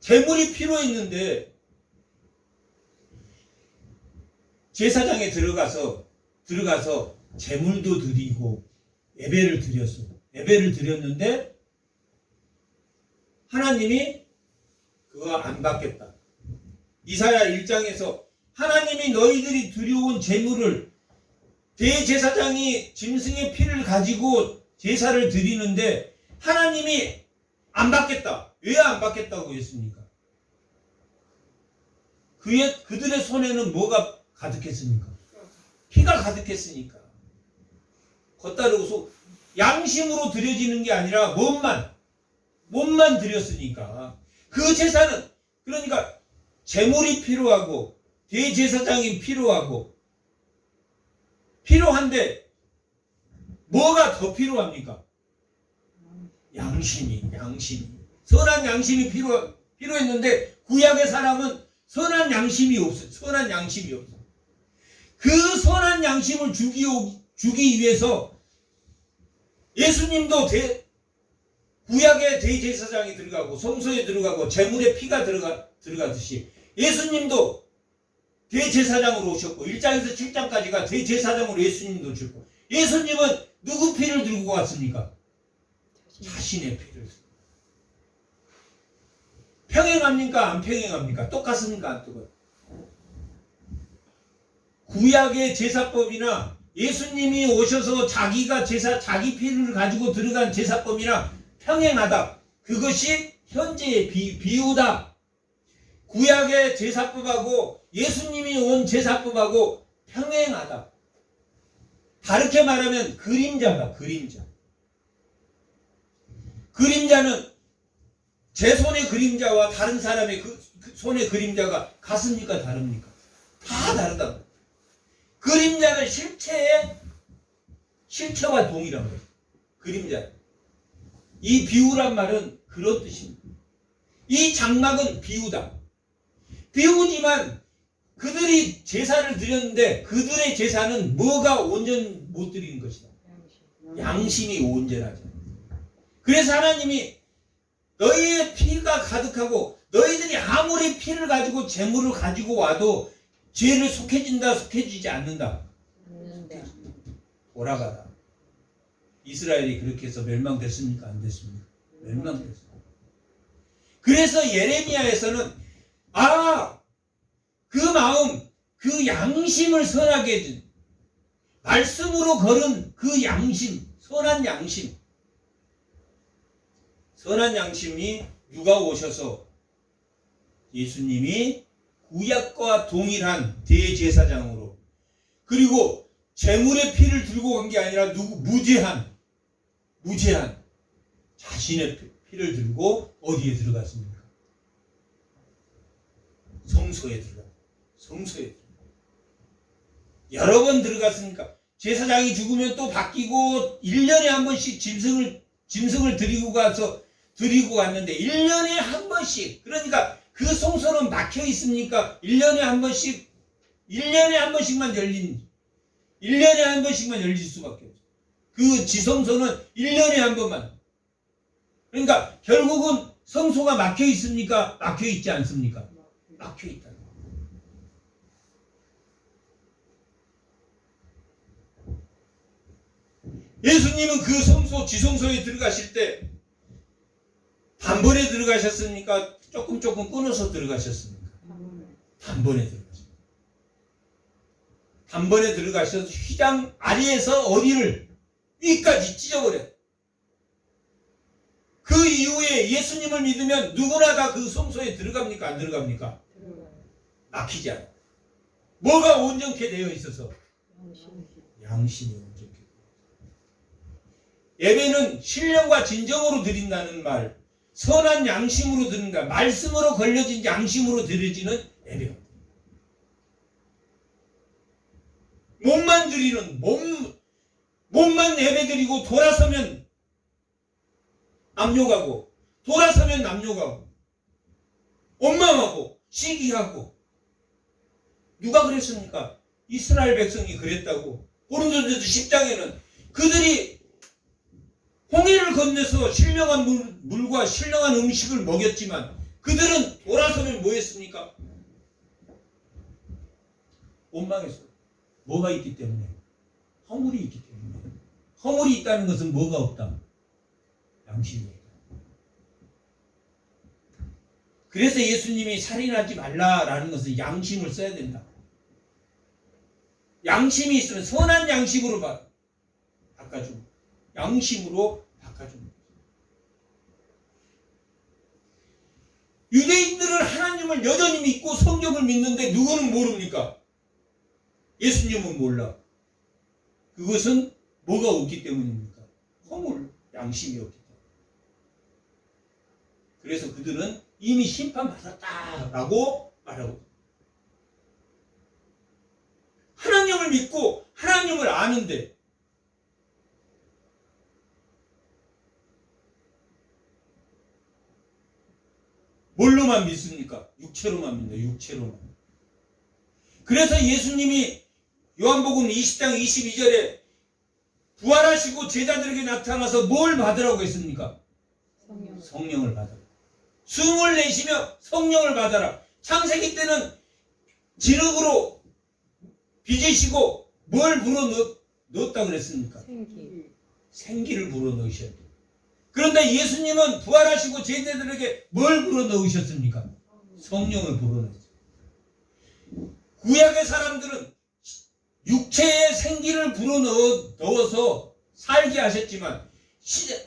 제물이 필요했는데 제사장에 들어가서 제물도 드리고 예배를 드렸어요. 예배를 드렸는데 하나님이 그거 안 받겠다. 이사야 1장에서 하나님이 너희들이 드려온 제물을 대제사장이 짐승의 피를 가지고 제사를 드리는데 하나님이 안 받겠다. 왜 안 받겠다고 했습니까? 그들의 손에는 뭐가 가득했습니까? 피가 가득했으니까. 겉다르고 양심으로 드려지는 게 아니라 몸만 드렸으니까. 그 제사는 그러니까 제물이 필요하고 대제사장이 필요한데 뭐가 더 필요합니까? 양심이 선한 양심이 필요했는데 구약의 사람은 선한 양심이 없어. 그 선한 양심을 주기 위해서 예수님도 구약의 대제사장이 들어가고 성소에 들어가고 제물의 피가 들어가듯이 예수님도 대제사장으로 오셨고 1장에서 7장까지가 대제사장으로 예수님도 오셨고 예수님은 누구 피를 들고 왔습니까? 자신의 피를. 평행합니까? 안 평행합니까? 똑같습니까? 안 똑같아요? 구약의 제사법이나 예수님이 오셔서 자기 피를 가지고 들어간 제사법이나 평행하다. 그것이 현재의 비유다. 구약의 제사법하고 예수님이 온 제사법하고 평행하다. 다르게 말하면 그림자다. 그림자는 제 손의 그림자와 다른 사람의 손의 그림자가 같습니까? 다릅니까? 다 다르다. 그림자는 실체와 동일한 거예요. 그림자. 이 비유란 말은 그런 뜻입니다. 이 장막은 비유다. 비유지만 그들이 제사를 드렸는데 그들의 제사는 뭐가 온전 못 드리는 것이다. 양심이 온전하죠. 그래서 하나님이 너희의 피가 가득하고 너희들이 아무리 피를 가지고 제물을 가지고 와도 죄를 속해지지 않는다. 돌아가라. 이스라엘이 그렇게 해서 멸망됐습니까? 안 됐습니까? 멸망됐습니다. 그래서 예레미야에서는 그 마음, 그 양심을 선하게 해준 말씀으로 걸은 그 양심, 선한 양심이 누가 오셔서 예수님이 구약과 동일한 대제사장으로 그리고 제물의 피를 들고 간 게 아니라 무죄한 자신의 피를 들고 어디에 들어갔습니까? 성소에 들어갔습니다. 여러 번 들어갔으니까 제사장이 죽으면 또 바뀌고 1년에 한 번씩 짐승을 드리고 갔는데 1년에 한 번씩 그러니까 그 성소는 막혀 있습니까? 1년에 한 번씩만 1년에 한 번씩만 열릴 수밖에 없어요. 그 지성소는 1년에 한 번만. 그러니까 결국은 성소가 막혀 있습니까? 막혀 있지 않습니까? 막혀 있다. 예수님은 그 성소 지성소에 들어가실 때 단번에 들어가셨습니까? 조금 끊어서 들어가셨습니까? 단번에 들어가셨습니다. 단번에 들어가셔서 휘장 아래에서 어디를 위까지 찢어버려. 그 이후에 예수님을 믿으면 누구나 다 그 성소에 들어갑니까? 안 들어갑니까? 막히지 않아요. 뭐가 온전케 되어 있어서? 양심이 온전케. 예배는 신령과 진정으로 드린다는 말, 선한 양심으로 드린다. 말씀으로 걸려진 양심으로 드려지는 예배입니다. 몸만 드리는 몸만 예배 드리고 돌아서면 압력하고 돌아서면 남욕하고 원망하고 시기하고. 누가 그랬습니까? 이스라엘 백성이 그랬다고. 고린도전서 10장에는 그들이 홍해를 건너서 신령한 물과 신령한 음식을 먹였지만 그들은 돌아서면 뭐 했습니까? 원망했어요. 뭐가 있기 때문에? 허물이 있기 때문에. 허물이 있다는 것은 뭐가 없다? 양심이 없다. 그래서 예수님이 살인하지 말라라는 것은 양심을 써야 된다. 양심이 있으면 선한 양심으로 바꿔줍니다. 양심으로 바꿔줍니다. 유대인들은 하나님을 여전히 믿고 성경을 믿는데 누구는 모릅니까? 예수님은 몰라. 그것은 뭐가 없기 때문입니까? 허물, 양심이 없기 때문에. 그래서 그들은 이미 심판받았다라고 말하고, 하나님을 믿고 하나님을 아는데 뭘로만 믿습니까? 육체로만 믿는다. 육체로만. 그래서 예수님이 요한복음 20장 22절에 부활하시고 제자들에게 나타나서 뭘 받으라고 했습니까? 성령을 받아라. 숨을 내쉬며 성령을 받아라. 창세기 때는 진흙으로 빚으시고 뭘 불어넣었다 그랬습니까? 생기를 불어넣으셔야 돼요. 그런데 예수님은 부활하시고 제자들에게 뭘 불어넣으셨습니까? 성령을 불어넣었어요. 구약의 사람들은 육체에 생기를 불어넣어서 살게 하셨지만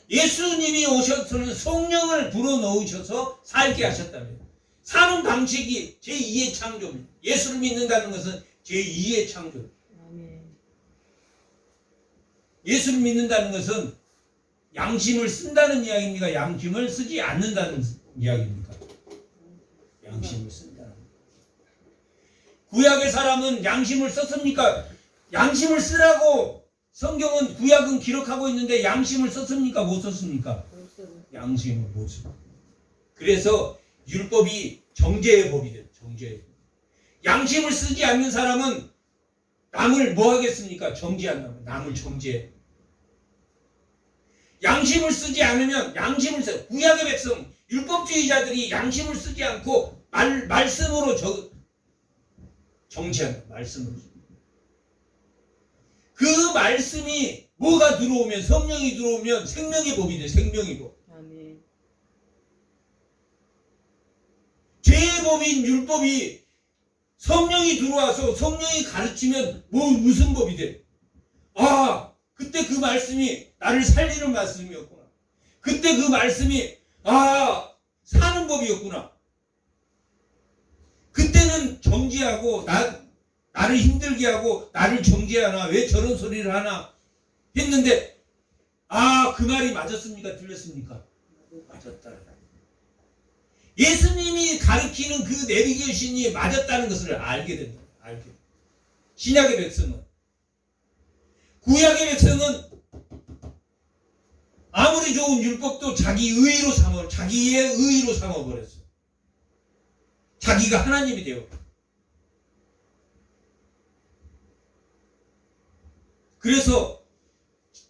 예수님이 오셔서는 성령을 불어넣으셔서 살게 하셨다면 사는 방식이 제2의 창조입니다. 예수를 믿는다는 것은 제2의 창조. 예수를 믿는다는 것은 양심을 쓴다는 이야기입니까? 양심을 쓰지 않는다는 이야기입니까? 양심을 쓴다는. 구약의 사람은 양심을 썼습니까? 양심을 쓰라고 성경은 구약은 기록하고 있는데 양심을 썼습니까? 못 썼습니까? 양심을 못 썼습니다. 그래서 율법이 정죄의 법이 돼요. 정죄의 법. 양심을 쓰지 않는 사람은 남을 뭐 하겠습니까? 정죄한다면 남을 정죄해. 양심을 쓰지 않으면 양심을 써. 구약의 백성, 율법주의자들이 양심을 쓰지 않고 말씀으로 정죄한다. 말씀으로. 그 말씀이 뭐가 들어오면 성령이 들어오면 생명의 법이 돼. 생명의 법. 죄의 법인 율법이 성령이 들어와서 성령이 가르치면 무슨 법이 돼? 아, 그때 그 말씀이 나를 살리는 말씀이었구나. 그때 그 말씀이 사는 법이었구나. 그때는 정죄하고 나를 힘들게 하고 나를 정죄하나 왜 저런 소리를 하나 했는데 그 말이 맞았습니까? 틀렸습니까? 맞았다. 예수님이 가르치는 그 내비게이션이 맞았다는 것을 알게 된다. 신약의 백성은. 구약의 백성은 아무리 좋은 율법도 자기의 의로 삼아버렸어요. 자기가 하나님이 되어. 그래서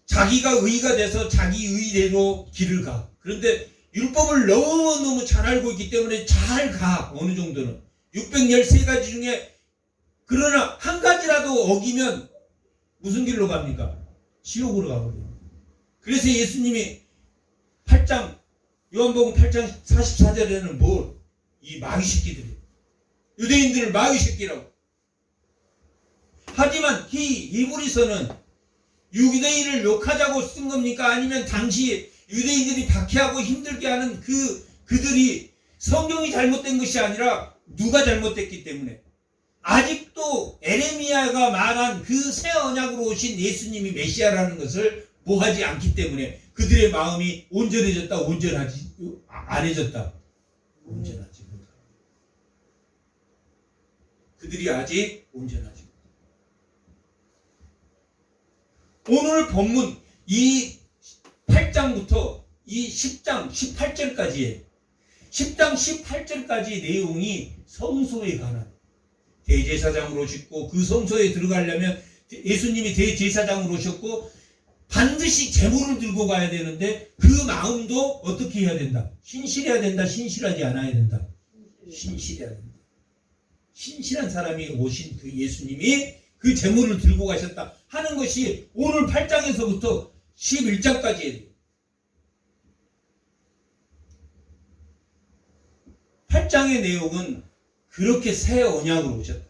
자기가 의가 돼서 자기 의대로 길을 가. 그런데 율법을 너무너무 잘 알고 있기 때문에 잘 가. 어느 정도는. 613가지 중에 그러나 한 가지라도 어기면 무슨 길로 갑니까? 지옥으로 가거든요. 그래서 예수님이 요한복음 8장 44절에는 이 마귀 새끼들이 유대인들을 마귀 새끼라고. 하지만 히브리서는 유대인을 욕하자고 쓴 겁니까? 아니면 당시 유대인들이 박해하고 힘들게 하는 그들이 성경이 잘못된 것이 아니라 누가 잘못됐기 때문에 아직도 에레미야가 말한 그 새 언약으로 오신 예수님이 메시아라는 것을 보하지 않기 때문에 그들의 마음이 온전해졌다, 온전하지 안 해졌다, 온전하지 못하다. 그들이 아직 온전하지 못하다. 오늘 본문 이 8장부터 이 10장 18절까지의 10장 18절까지 내용이 성소에 관한 대제사장으로 오셨고 그 성소에 들어가려면 예수님이 대제사장으로 오셨고 반드시 제물을 들고 가야 되는데 그 마음도 어떻게 해야 된다? 신실해야 된다? 신실하지 않아야 된다? 신실해야 된다. 신실한 사람이 오신 그 예수님이 그 제물을 들고 가셨다 하는 것이 오늘 8장에서부터 11장까지예요. 8장의 내용은 그렇게 새 언약으로 오셨다.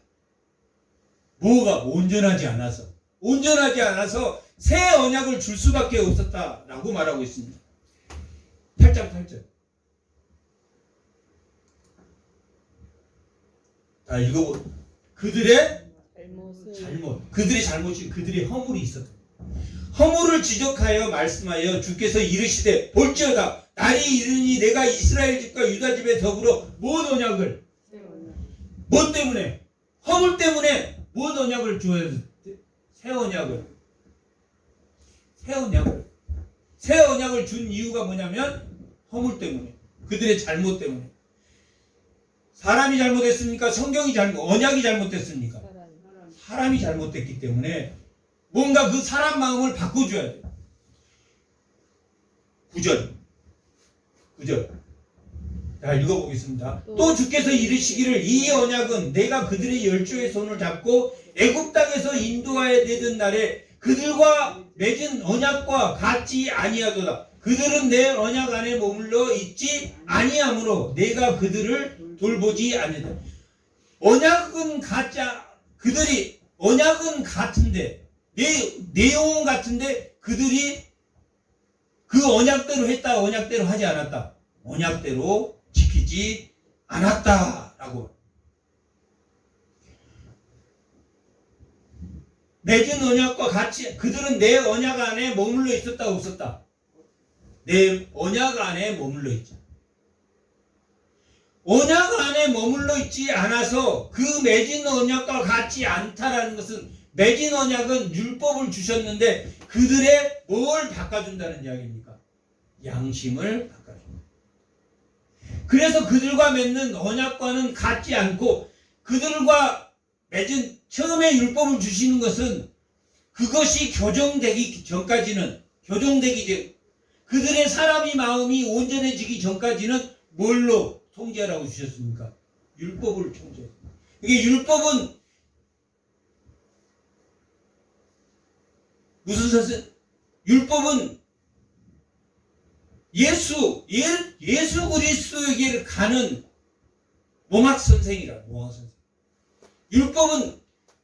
뭐가 온전하지 않아서 새 언약을 줄 수밖에 없었다라고 말하고 있습니다. 8장 8절. 자, 읽어보. 그들의 그들의 잘못이 그들의 허물이 있었다. 허물을 지적하여 말씀하여 주께서 이르시되 볼지어다 날이 이르니 내가 이스라엘 집과 유다 집에 더불어 뭔 언약을 뭐 때문에 허물 때문에 뭔 언약을 주어야 돼? 새 언약을 준 이유가 뭐냐면 허물 때문에 그들의 잘못 때문에. 사람이 잘못했습니까? 성경이 언약이 잘못됐습니까? 사람이 잘못됐기 때문에 뭔가 그 사람 마음을 바꿔줘야 돼요. 9절. 자, 읽어보겠습니다. 또 주께서 이르시기를 이 언약은 내가 그들의 열조의 손을 잡고 애굽 땅에서 인도하여 내던 날에 그들과 맺은 언약과 같지 아니하도다. 그들은 내 언약 안에 머물러 있지 아니하므로 내가 그들을 돌보지 않는다. 언약은 그들이 언약은 같은데 내용은 같은데 그들이 그 언약대로 했다, 언약대로 하지 않았다. 언약대로 지키지 않았다라고. 맺은 언약과 같이 그들은 내 언약 안에 머물러 있었다, 없었다? 내 언약 안에 머물러 있죠. 언약 안에 머물러 있지 않아서 그 맺은 언약과 같지 않다라는 것은 맺은 언약은 율법을 주셨는데 그들의 뭘 바꿔준다는 이야기입니까? 양심을 바꿔줍니다. 그래서 그들과 맺는 언약과는 같지 않고 그들과 맺은 처음에 율법을 주시는 것은 그것이 교정되기 전까지는 그들의 사람이 마음이 온전해지기 전까지는 뭘로 통제하라고 주셨습니까? 율법을 통제. 이게 율법은 무슨 뜻이에요? 율법은 예수 그리스도에게 가는 몽학 선생이라.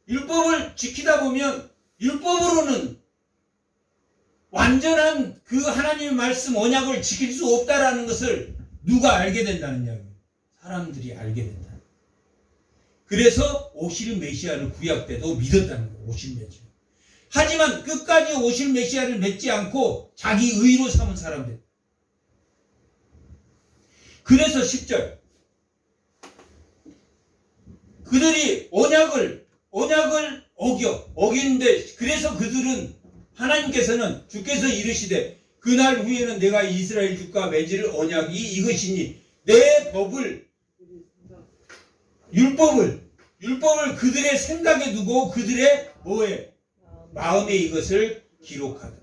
율법을 지키다 보면 율법으로는 완전한 그 하나님의 말씀 언약을 지킬 수 없다라는 것을 누가 알게 된다는 이야기예요? 사람들이 알게 된다. 그래서 오실 메시아를 구약 때도 믿었다는 거예요. 오실 메시아. 하지만 끝까지 오실 메시아를 믿지 않고 자기 의로 삼은 사람들. 그래서 10절. 그들이 언약을 어기는데 그래서 그들은 하나님께서는 주께서 이르시되 그날 후에는 내가 이스라엘 집과 맺을 언약이 이것이니 내 율법을 그들의 생각에 두고 그들의 마음에 이것을 기록하다.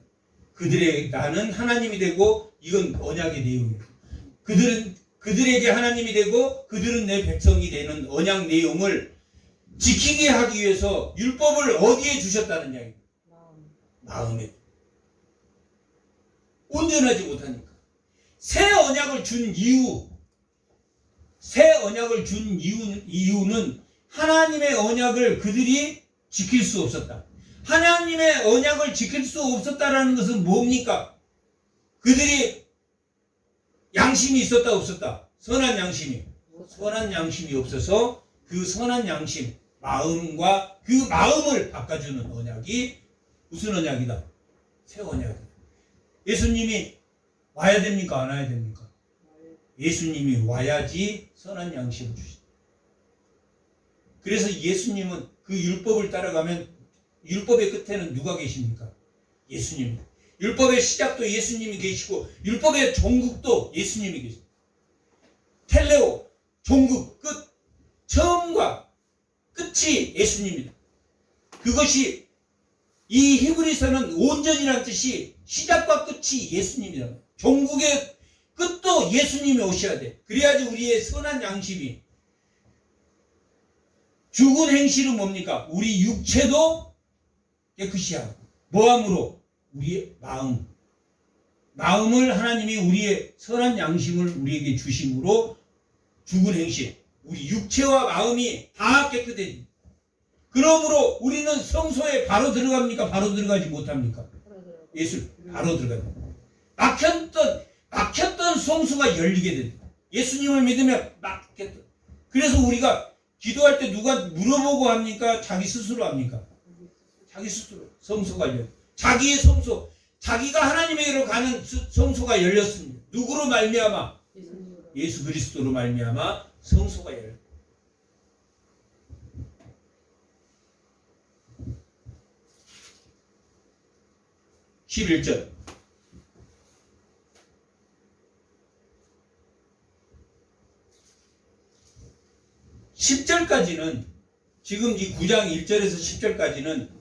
나는 하나님이 되고 이건 언약의 내용이에요. 그들에게 하나님이 되고 그들은 내 백성이 되는 언약 내용을 지키게 하기 위해서 율법을 어디에 주셨다는 이야기입니다. 마음에. 온전하지 못하니까. 새 언약을 준 이유는 하나님의 언약을 그들이 지킬 수 없었다. 하나님의 언약을 지킬 수 없었다라는 것은 뭡니까? 그들이 양심이 있었다 없었다? 선한 양심이 없어서 그 선한 양심, 마음과 그 마음을 바꿔주는 언약이 무슨 언약이다? 새 언약이다. 예수님이 와야 됩니까? 안 와야 됩니까? 예수님이 와야지 선한 양심을 주신다. 그래서 예수님은 그 율법을 따라가면 율법의 끝에는 누가 계십니까? 예수님. 율법의 시작도 예수님이 계시고 율법의 종국도 예수님이 계시고 텔레오 종국 끝 처음과 끝이 예수님이다. 그것이 이 히브리서는 온전이라는 뜻이 시작과 끝이 예수님이다. 종국의 끝도 예수님이 오셔야 돼. 그래야지 우리의 선한 양심이 죽은 행실은 뭡니까? 우리 육체도 깨끗이 하고 뭐함으로? 우리의 마음을 하나님이 우리의 선한 양심을 우리에게 주심으로 죽은 행실 우리 육체와 마음이 다 깨끗해집니다. 그러므로 우리는 성소에 바로 들어갑니까? 바로 들어가지 못합니까? 예수 바로 들어가요. 막혔던 성소가 열리게 됩니다. 예수님을 믿으면 막혔던. 그래서 우리가 기도할 때 누가 물어보고 합니까? 자기 스스로 합니까? 자기 스스로 성소가 열려. 자기의 성소, 자기가 하나님에게로 가는 성소가 열렸습니다. 누구로 말미암아? 예수 그리스도로 말미암아 성소가 열려. 11절. (10절까지는) 지금 이 9장 1절에서 10절까지는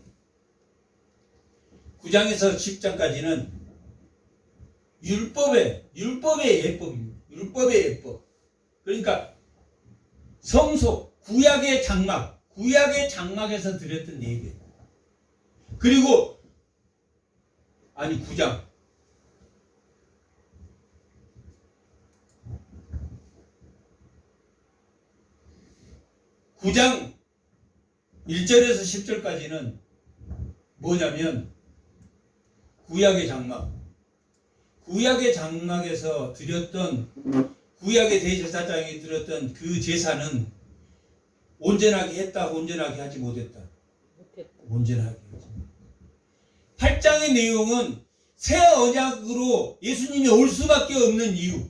9장에서 10장까지는 율법의 예법입니다. 율법의 예법. 그러니까 성소, 구약의 장막에서 드렸던 예배. 그리고 9장. (9장) 1절에서 10절까지는 뭐냐면 구약의 장막에서 드렸던 구약의 대제사장이 드렸던 그 제사는 온전하게 했다, 온전하게 하지 못했다. 온전하게 하지. 8장의 내용은 새 언약으로 예수님이 올 수밖에 없는 이유.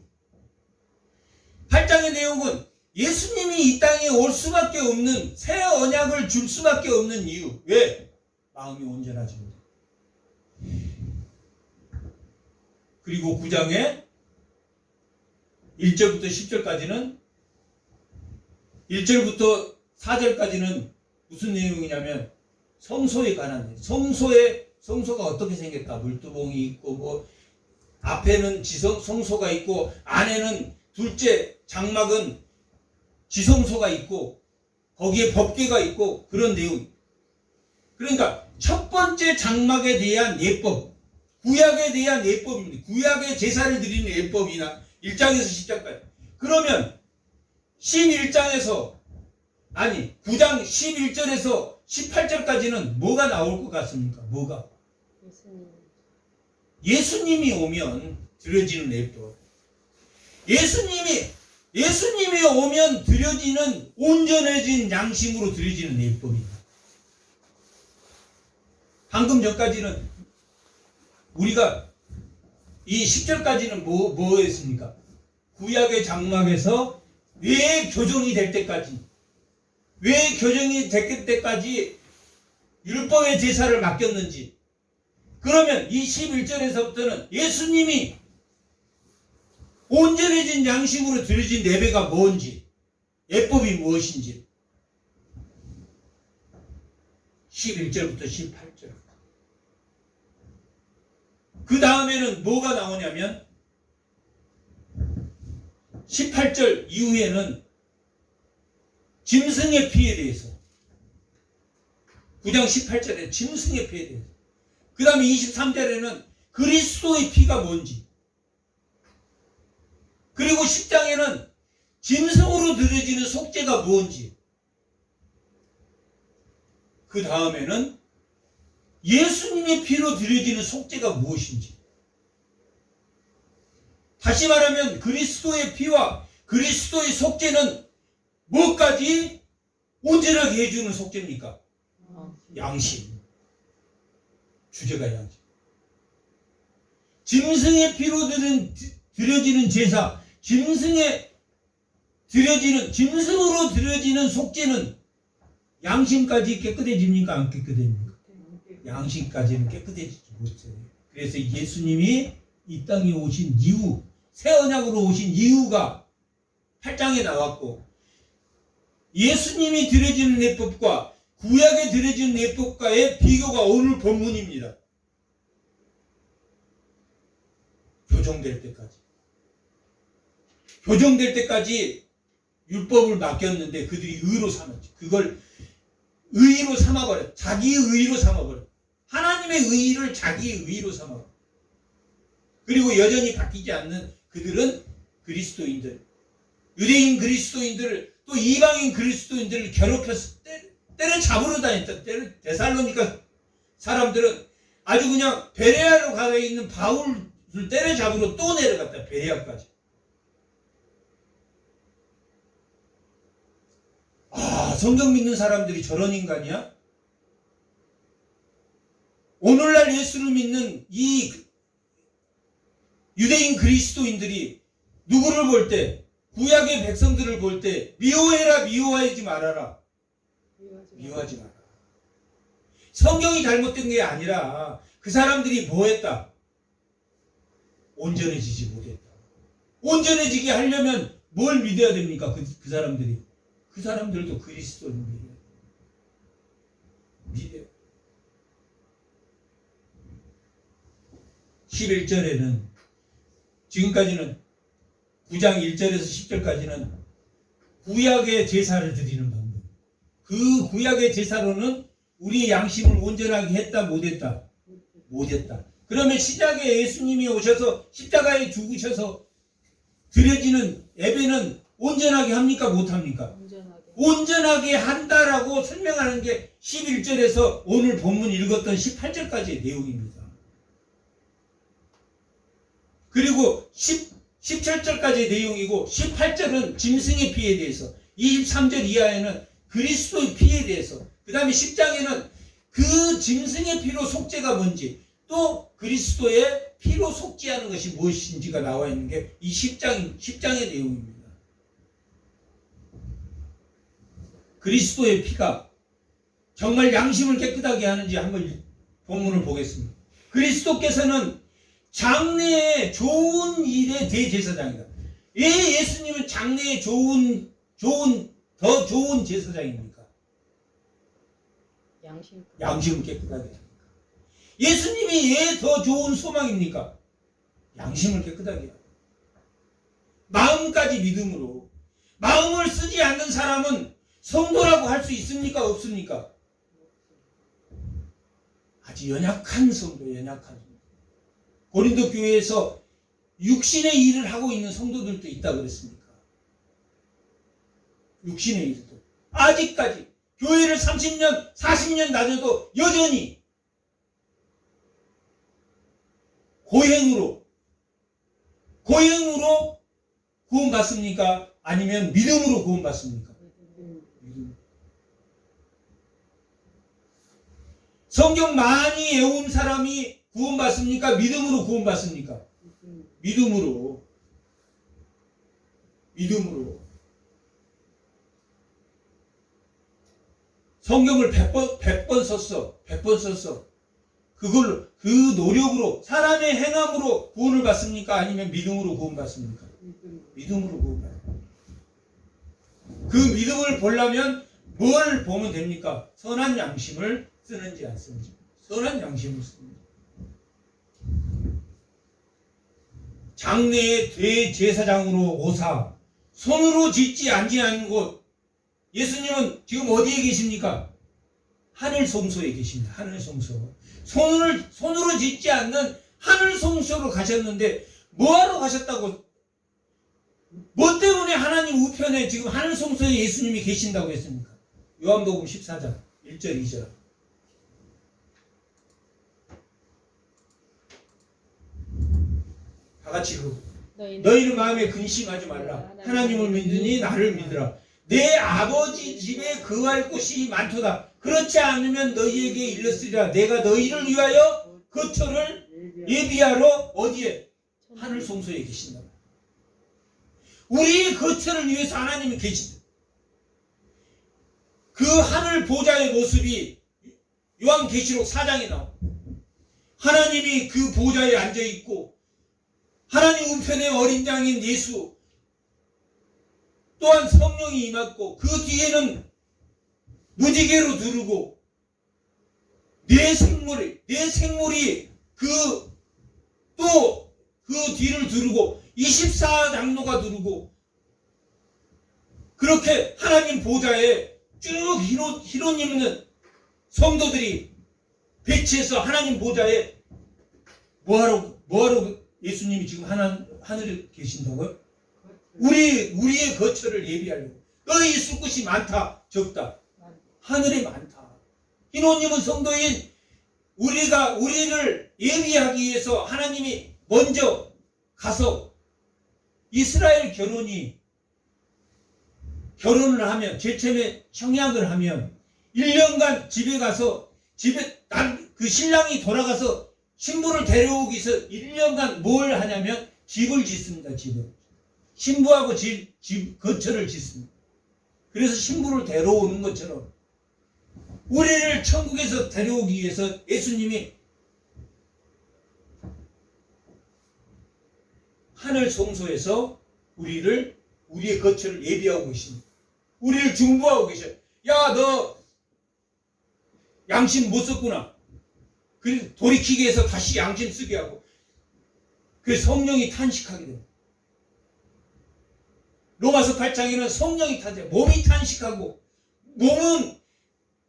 8장의 내용은 예수님이 이 땅에 올 수밖에 없는 새 언약을 줄 수밖에 없는 이유. 왜? 마음이 온전하지 못해. 그리고 9장에 1절부터 10절까지는 1절부터 4절까지는 무슨 내용이냐면 성소에 관한 성소가 어떻게 생겼다. 물두봉이 있고 뭐 앞에는 성소가 있고 안에는 둘째 장막은 지성소가 있고 거기에 법궤가 있고 그런 내용. 그러니까 첫 번째 장막에 대한 예법, 구약에 대한 예법입니다. 구약의 제사를 드리는 예법이나 1장에서 10장까지. 그러면 9장 11절에서 18절까지는 뭐가 나올 것 같습니까? 뭐가? 예수님이 오면 드려지는 예법. 예수님이 오면 드려지는 온전해진 양심으로 드려지는 예법입니다. 방금 전까지는 우리가 이 10절까지는 뭐 했습니까? 구약의 장막에서 왜 교정이 될 때까지 율법의 제사를 맡겼는지. 그러면 이 11절에서부터는 예수님이 온전해진 양심으로 드려진 예배가 뭔지, 예법이 무엇인지 11절부터 18절. 그 다음에는 뭐가 나오냐면 18절 이후에는 짐승의 피에 대해서, 9장 18절에 짐승의 피에 대해서, 그 다음에 23절에는 그리스도의 피가 뭔지, 그리고 10장에는 짐승으로 드려지는 속죄가 뭔지, 그 다음에는 예수님의 피로 드려지는 속죄가 무엇인지. 다시 말하면 그리스도의 피와 그리스도의 속죄는 뭐까지 온전하게 해주는 속죄입니까? 양심. 주제가 양심. 짐승의 피로 드려지는 제사, 짐승으로 드려지는 속죄는 양심까지 깨끗해집니까? 안 깨끗해집니까? 양심까지는 깨끗해지지 못해요. 그래서 예수님이 이 땅에 오신 이유, 새 언약으로 오신 이유가 8장에 나왔고, 예수님이 드려지는 예법과 구약에 드려지는 예법과의 비교가 오늘 본문입니다. 교정될 때까지. 교정될 때까지 율법을 맡겼는데 그들이 의로 삼았지. 그걸 의로 삼아버려. 자기의 의로 삼아버려. 하나님의 의를 자기의 의로 삼아버려. 그리고 여전히 바뀌지 않는 그들은 그리스도인들, 유대인 그리스도인들을, 또 이방인 그리스도인들을 괴롭혀서 때려잡으러 다녔다. 데살로니가 사람들은 아주 그냥 베레아로 가서 있는 바울을 때려잡으러 또 내려갔다. 베레아까지. 아, 성경 믿는 사람들이 저런 인간이야? 오늘날 예수를 믿는 이 유대인 그리스도인들이 누구를 볼 때, 구약의 백성들을 볼 때 미워해라, 미워하지 말아라. 미워하지 마라. 성경이 잘못된 게 아니라 그 사람들이 뭐 했다? 온전해지지 못했다. 온전해지게 하려면 뭘 믿어야 됩니까? 그 사람들이. 그 사람들도 그리스도를 믿어요. 11절에는 지금까지는 9장 1절에서 10절까지는 구약의 제사를 드리는 방법. 그 구약의 제사로는 우리의 양심을 온전하게 했다 못했다? 못했다. 그러면 시작에 예수님이 오셔서 십자가에 죽으셔서 드려지는 예배는 온전하게 합니까 못합니까? 온전하게 한다라고 설명하는 게 11절에서 오늘 본문 읽었던 18절까지의 내용입니다. 그리고 17절까지의 내용이고 18절은 짐승의 피에 대해서, 23절 이하에는 그리스도의 피에 대해서, 그 다음에 10장에는 그 짐승의 피로 속죄가 뭔지, 또 그리스도의 피로 속죄하는 것이 무엇인지가 나와 있는 게 이 10장의 내용입니다. 그리스도의 피가 정말 양심을 깨끗하게 하는지 한번 본문을 보겠습니다. 그리스도께서는 장래의 좋은 일의 대제사장이다. 왜 예수님은 장래의 더 좋은 제사장입니까? 양심을 깨끗하게 합니까? 예수님이 왜 더 좋은 소망입니까? 양심을 깨끗하게 합니다. 마음까지 믿음으로. 마음을 쓰지 않는 사람은 성도라고 할 수 있습니까? 없습니까? 아주 연약한 성도, 연약한 성도. 고린도 교회에서 육신의 일을 하고 있는 성도들도 있다 그랬습니까? 육신의 일도. 아직까지 교회를 30년, 40년 다녀도 여전히 고행으로 구원받습니까? 아니면 믿음으로 구원받습니까? 믿음. 성경 많이 외운 사람이 구원받습니까? 믿음으로 구원받습니까? 믿음으로. 성경을 100번 썼어. 100번 썼어. 그걸로, 그 노력으로, 사람의 행함으로 구원을 받습니까? 아니면 믿음으로 구원받습니까? 믿음으로 구원받습니다. 그 믿음을 보려면 뭘 보면 됩니까? 선한 양심을 쓰는지 안 쓰는지. 선한 양심을 쓰는지. 장래의 대제사장으로 오사, 손으로 짓지 아니하는 곳. 예수님은 지금 어디에 계십니까? 하늘 성소에 계십니다. 하늘 성소. 손으로 짓지 않는 하늘 성소로 가셨는데 뭐하러 가셨다고? 뭐 때문에 하나님 우편에 지금 하늘 성소에 예수님이 계신다고 했습니까? 요한복음 14장 1절 2절. 다 같이 읽고. 너희는 마음에 근심하지 말라. 하나님을 믿으니 나를 믿으라. 내 아버지 집에 거할 곳이 많도다. 그렇지 않으면 너희에게 일렀으리라. 내가 너희를 위하여 거처를 예비하러 어디에? 하늘 성소에 계신다. 우리의 거처를 위해서 하나님이 계신다. 그 하늘 보좌의 모습이 요한계시록 4장에 나옵니다. 하나님이 그 보좌에 앉아 있고 하나님 우편에 어린 양인 예수 또한 성령이 임했고 그 뒤에는 무지개로 두르고 내 생물이 그 뒤를 두르고 24장로가 두르고 그렇게 하나님 보좌에 쭉 희롯 입는 성도들이 배치해서 하나님 보좌에 뭐하러 예수님이 지금 하늘에 계신다고요? 우리의 거처를 예비하려고. 너희 있을 것이 많다 적다. 하늘에 많다. 희노님은 성도인 우리를 예비하기 위해서 하나님이 먼저 가서 이스라엘 결혼을 하면 제참에 청약을 하면 1년간 집에 가서 그 신랑이 돌아가서 신부를 데려오기 위해서 1년간 뭘 하냐면 집을 짓습니다. 집을. 신부하고 거처를 짓습니다. 그래서 신부를 데려오는 것처럼 우리를 천국에서 데려오기 위해서 예수님이 하늘 성소에서 우리의 거처를 예비하고 계십니다. 우리를 중보하고 계셔요. 야, 너 양심 못 썼구나. 그래서 돌이키게 해서 다시 양심 쓰게 하고 그래서 성령이 탄식하게 돼요. 로마서 8장에는 성령이 탄식, 몸이 탄식하고 몸은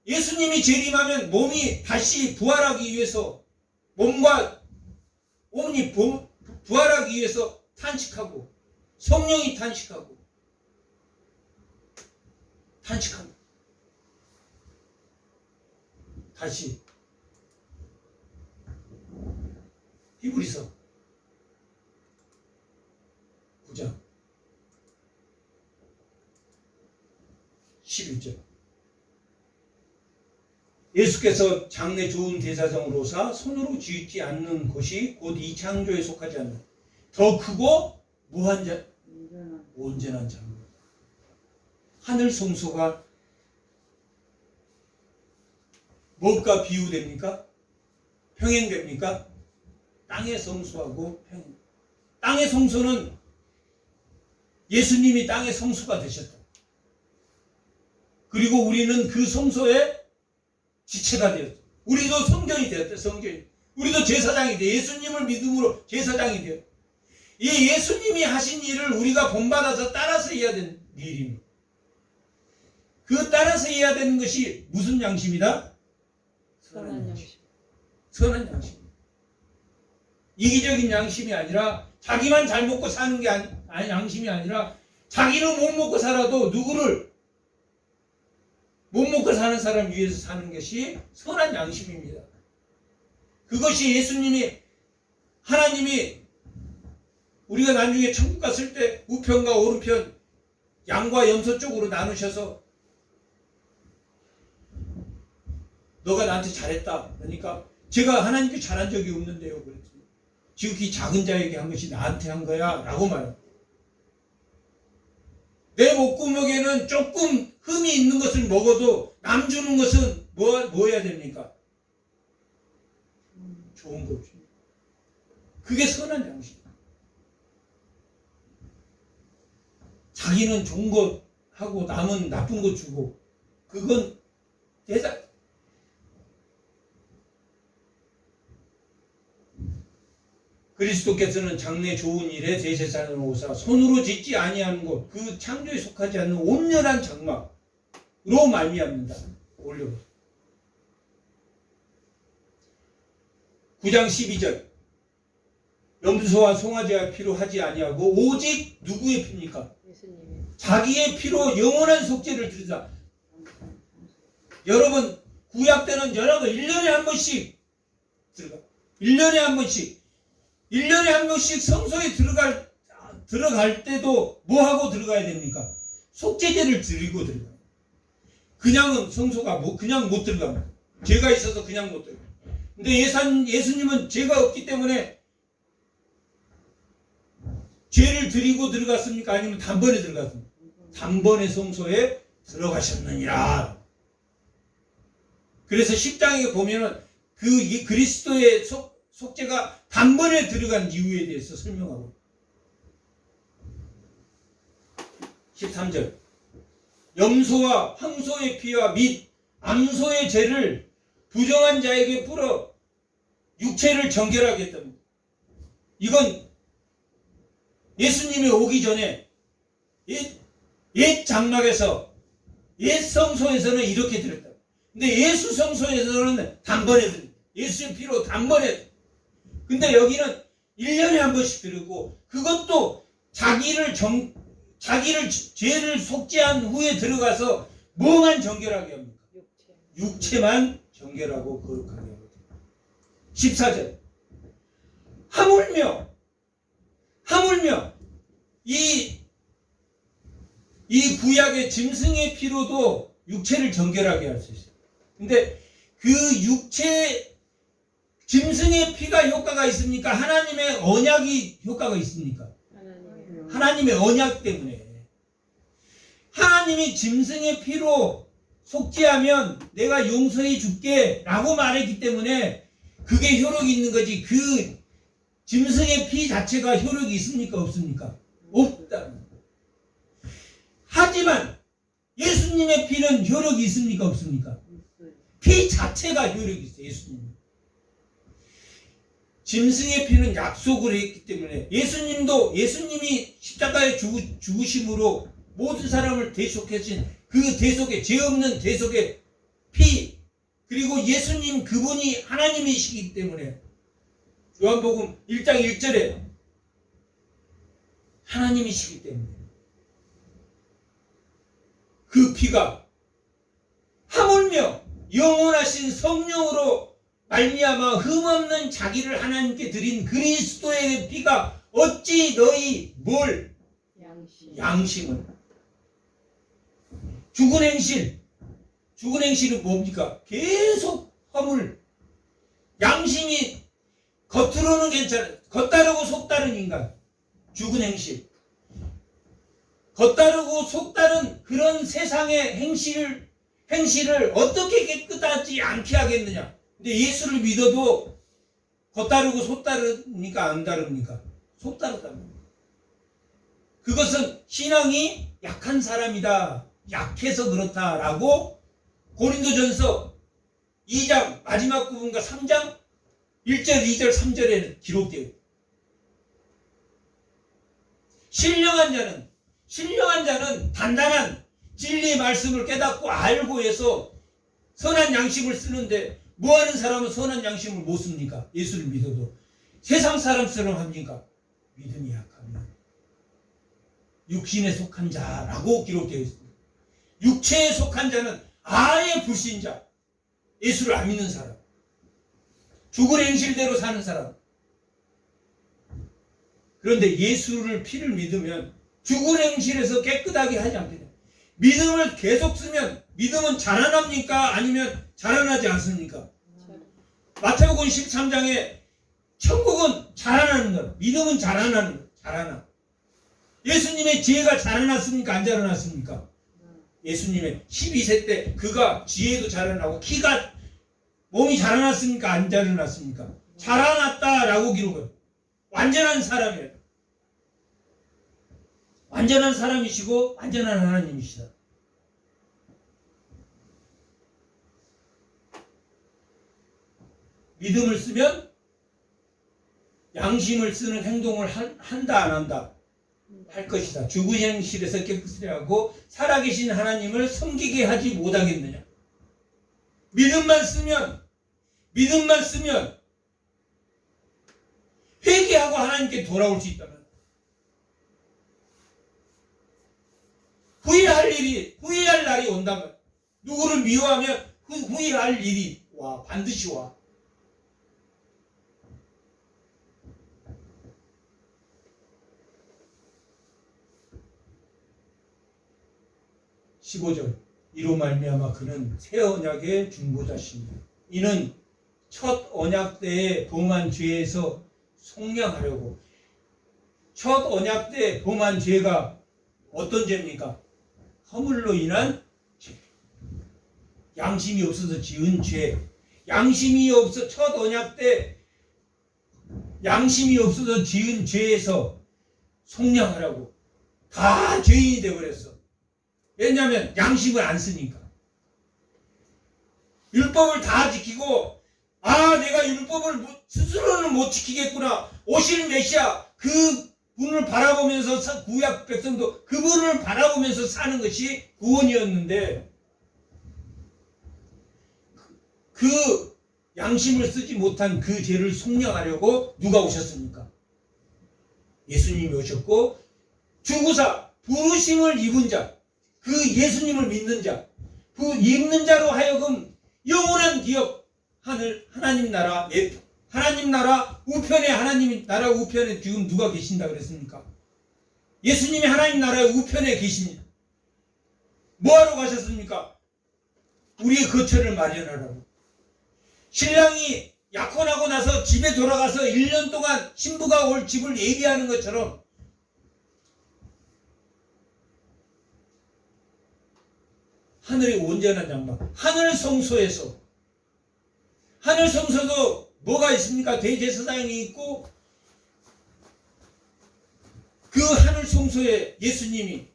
예수님이 재림하면 몸이 다시 부활하기 위해서 몸과 몸이 부활하기 위해서 탄식하고 성령이 탄식합니다. 다시 히브리서 9장 11절 예수께서 장래 좋은 대사장으로 오사 손으로 짓지 않는 것이 곧 이 창조에 속하지 않는 더 크고 온전한 장로 하늘 성소가 무엇과 비유됩니까? 평행됩니까? 땅의 성소하고 평행. 땅의 성소는 예수님이 땅의 성소가 되셨다. 그리고 우리는 그 성소의 지체가 되었다. 우리도 성전이 되었다. 성전이. 우리도 제사장이 돼. 예수님을 믿음으로 제사장이 되었다. 이 예수님이 하신 일을 우리가 본받아서 따라서 해야 되는 일입니다. 그 따라서 해야 되는 것이 무슨 양심이다? 선한 양심. 선한 양심. 이기적인 양심이 아니라 자기만 잘 먹고 사는 게 양심이 아니라 자기는 못 먹고 살아도 누구를 못 먹고 사는 사람 위해서 사는 것이 선한 양심입니다. 그것이 하나님이 우리가 나중에 천국 갔을 때 우편과 오른편 양과 염소 쪽으로 나누셔서 너가 나한테 잘했다. 그러니까 제가 하나님께 잘한 적이 없는데요. 그랬더니 지극히 작은 자에게 한 것이 나한테 한 거야 라고 말해요. 내 목구멍에는 조금 흠이 있는 것을 먹어도 남 주는 것은 뭐 해야 됩니까? 좋은 거 줍니다. 그게 선한 양심. 자기는 좋은 거 하고 남은 나쁜 거 주고 그건 대작. 그리스도께서는 장래 좋은 일에 제사장으로 오사 손으로 짓지 아니하는 것 그 창조에 속하지 않는 온전한 장막으로 말미암는다. 올려보세요. 9장 12절 염소와 송아지와 피로 하지 아니하고 오직 누구의 피입니까? 예수님의. 자기의 피로 영원한 속죄를 드리자. 여러분 구약 때는 1년에 한 번씩 들어가. 1년에 한 번씩 1년에 한 번씩 성소에 들어갈 때도 뭐 하고 들어가야 됩니까? 속죄제를 드리고 들어가요. 그냥은 성소가 그냥 못 들어갑니다. 죄가 있어서 그냥 못 들어가요. 근데 예수님은 죄가 없기 때문에 죄를 드리고 들어갔습니까? 아니면 단번에 들어갔습니까? 단번에 성소에 들어가셨느니라. 그래서 10장에 보면은 그 그리스도의 속죄가 단번에 들어간 이유에 대해서 설명하고 13절 염소와 황소의 피와 및 암소의 죄를 부정한 자에게 뿌려 육체를 정결하게 했답니다. 이건 예수님이 오기 전에 옛 장막에서 옛 성소에서는 이렇게 드렸다. 근데 예수 성소에서는 단번에 드립니다. 예수의 피로 단번에. 근데 여기는 1년에 한 번씩 드리고 그것도 자기를 죄를 속죄한 후에 들어가서 뭐만 정결하게 합니까? 육체만 정결하고 거룩하게 합니다. 14절 하물며 이 구약의 짐승의 피로도 육체를 정결하게 할 수 있어요. 근데 그 짐승의 피가 효과가 있습니까? 하나님의 언약이 효과가 있습니까? 하나님의 언약 때문에. 하나님이 짐승의 피로 속죄하면 내가 용서해 줄게 라고 말했기 때문에 그게 효력이 있는 거지. 그 짐승의 피 자체가 효력이 있습니까? 없습니까? 없다. 하지만 예수님의 피는 효력이 있습니까? 없습니까? 피 자체가 효력이 있어요. 짐승의 피는 약속을 했기 때문에 예수님이 십자가에 죽으심으로 모든 사람을 대속하신 그 대속의 죄 없는 대속의 피 그리고 예수님 그분이 하나님이시기 때문에 요한복음 1장 1절에 하나님이시기 때문에 그 피가 하물며 영원하신 성령으로 말미암아 흠없는 자기를 하나님께 드린 그리스도의 피가 어찌 너희 뭘 양심을 죽은 행실은 뭡니까? 계속 허물 양심이 겉으로는 괜찮아 겉다르고 속다른 인간 죽은 행실 겉다르고 속다른 그런 세상의 행실을 어떻게 깨끗하지 않게 하겠느냐. 근데 예수를 믿어도 겉다르고 속다릅니까? 안 다릅니까? 속다르답니다. 그것은 신앙이 약한 사람이다. 약해서 그렇다라고 고린도전서 2장 마지막 부분과 3장 1절, 2절, 3절에 기록되어 있습니다. 신령한 자는 단단한 진리의 말씀을 깨닫고 알고 해서 선한 양심을 쓰는데 뭐하는 사람은 선한 양심을 못 씁니까? 예수를 믿어도. 세상 사람처럼 합니까? 믿음이 약하면 육신에 속한 자라고 기록되어 있습니다. 육체에 속한 자는 아예 불신자, 예수를 안 믿는 사람, 죽은 행실대로 사는 사람. 그런데 예수를 피를 믿으면 죽은 행실에서 깨끗하게 하지 않겠냐. 믿음을 계속 쓰면 믿음은 자라납니까? 아니면 자라나지 않습니까? 마태복음 13장에 천국은 자라나는 것, 믿음은 자라나는 것, 자라나. 예수님의 지혜가 자라났습니까? 안 자라났습니까? 예수님의 12세 때 그가 지혜도 자라나고 몸이 자라났습니까? 안 자라났습니까? 자라났다라고 기록해요. 완전한 사람이에요. 완전한 사람이시고 완전한 하나님이시다. 믿음을 쓰면 양심을 쓰는 행동을 한다 안 한다? 할 것이다. 죽은 행실에서 깨끗이 하고 살아계신 하나님을 섬기게 하지 못하겠느냐. 믿음만 쓰면 회개하고 하나님께 돌아올 수 있다면 후회할 날이 온다면 누구를 미워하면 후회할 일이 와. 반드시 와. (15절) 이로 말미암아 그는 새 언약의 중보자시니라. 이는 첫 언약 때에 범한 죄에서 속량하려고. 첫 언약 때 범한 죄가 어떤 죄입니까? 허물로 인한 죄. 양심이 없어서 지은 죄. 양심이 없어 첫 언약 때 양심이 없어서 지은 죄에서 속량하라고 다 죄인이 되어버렸어. 왜냐하면 양심을 안 쓰니까. 율법을 다 지키고 내가 율법을 스스로는 못 지키겠구나. 오실 메시아 그분을 바라보면서 구약 백성도 그분을 바라보면서 사는 것이 구원이었는데 그 양심을 쓰지 못한 그 죄를 속량하려고 누가 오셨습니까? 예수님이 오셨고 주구사 부르심을 입은 자, 그 예수님을 믿는 자, 그 입는 자로 하여금 영원한 기업 하나님 나라 우편에 하나님 나라 우편에 지금 누가 계신다 그랬습니까? 예수님이 하나님 나라의 우편에 계십니다. 뭐하러 가셨습니까? 우리의 거처를 마련하라고. 신랑이 약혼하고 나서 집에 돌아가서 1년 동안 신부가 올 집을 예비하는 것처럼 하늘의 온전한 양반, 하늘 성소에서 하늘 성소도 뭐가 있습니까? 대제사장이 있고 그 하늘 성소에 예수님이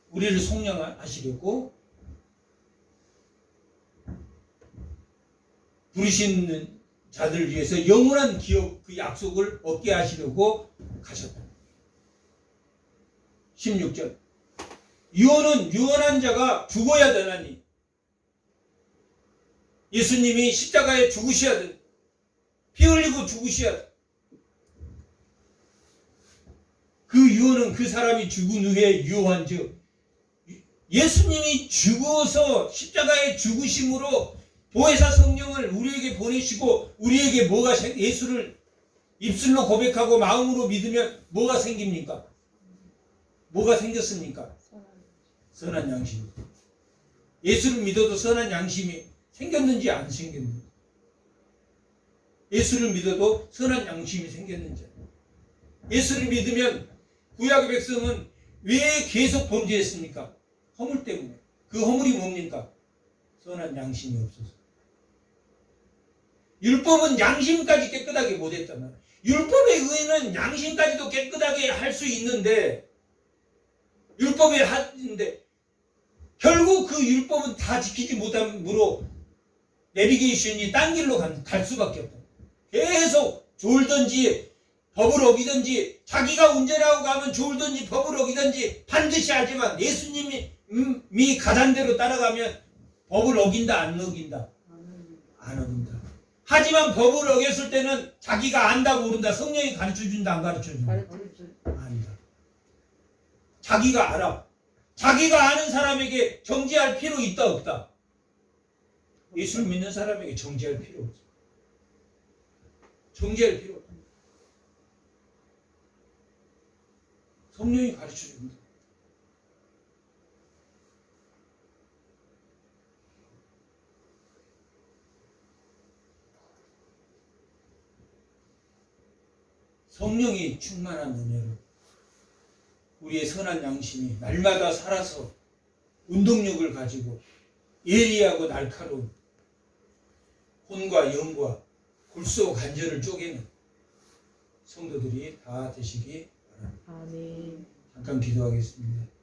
우리를 속량하시려고 부르시는 자들을 위해서 영원한 기업 그 약속을 얻게 하시려고 가셨다. 16절 유언은 유언한 자가 죽어야 되나니 예수님이 십자가에 죽으셔야 돼. 피 흘리고 죽으셔야 돼. 그 유언은 그 사람이 죽은 후에 유효한 즉 예수님이 죽어서 십자가에 죽으심으로 보혜사 성령을 우리에게 보내시고 우리에게 예수를 입술로 고백하고 마음으로 믿으면 뭐가 생깁니까? 뭐가 생겼습니까? 선한 양심. 예수를 믿어도 선한 양심이 생겼는지 안 생겼는지. 예수를 믿어도 선한 양심이 생겼는지. 예수를 믿으면 구약의 백성은 왜 계속 범죄했습니까? 허물 때문에. 그 허물이 뭡니까? 선한 양심이 없어서. 율법은 양심까지 깨끗하게 못했잖아. 율법에 의해는 양심까지도 깨끗하게 할 수 있는데 율법에 하는데 결국 그 율법은 다 지키지 못함으로 내비게이션이 딴 길로 갈 수밖에 없다. 계속 졸든지 법을 어기든지 자기가 운전하고 가면 졸든지 법을 어기든지 반드시 하지만 예수님이 가단 대로 따라가면 법을 어긴다 안 어긴다? 안 어긴다. 하지만 법을 어겼을 때는 자기가 안다 모른다. 성령이 가르쳐준다 안 가르쳐준다? 안다. 자기가 알아. 자기가 아는 사람에게 정지할 필요 있다 없다? 예수를 믿는 사람에게 정지할 필요 없어. 정지할 필요 없다. 성령이 가르쳐줍니다. 성령이 충만한 은혜로 우리의 선한 양심이 날마다 살아서 운동력을 가지고 예리하고 날카로운 혼과 영과 골수 관절을 쪼개는 성도들이 다 되시기 바랍니다. 아멘. 잠깐 기도하겠습니다.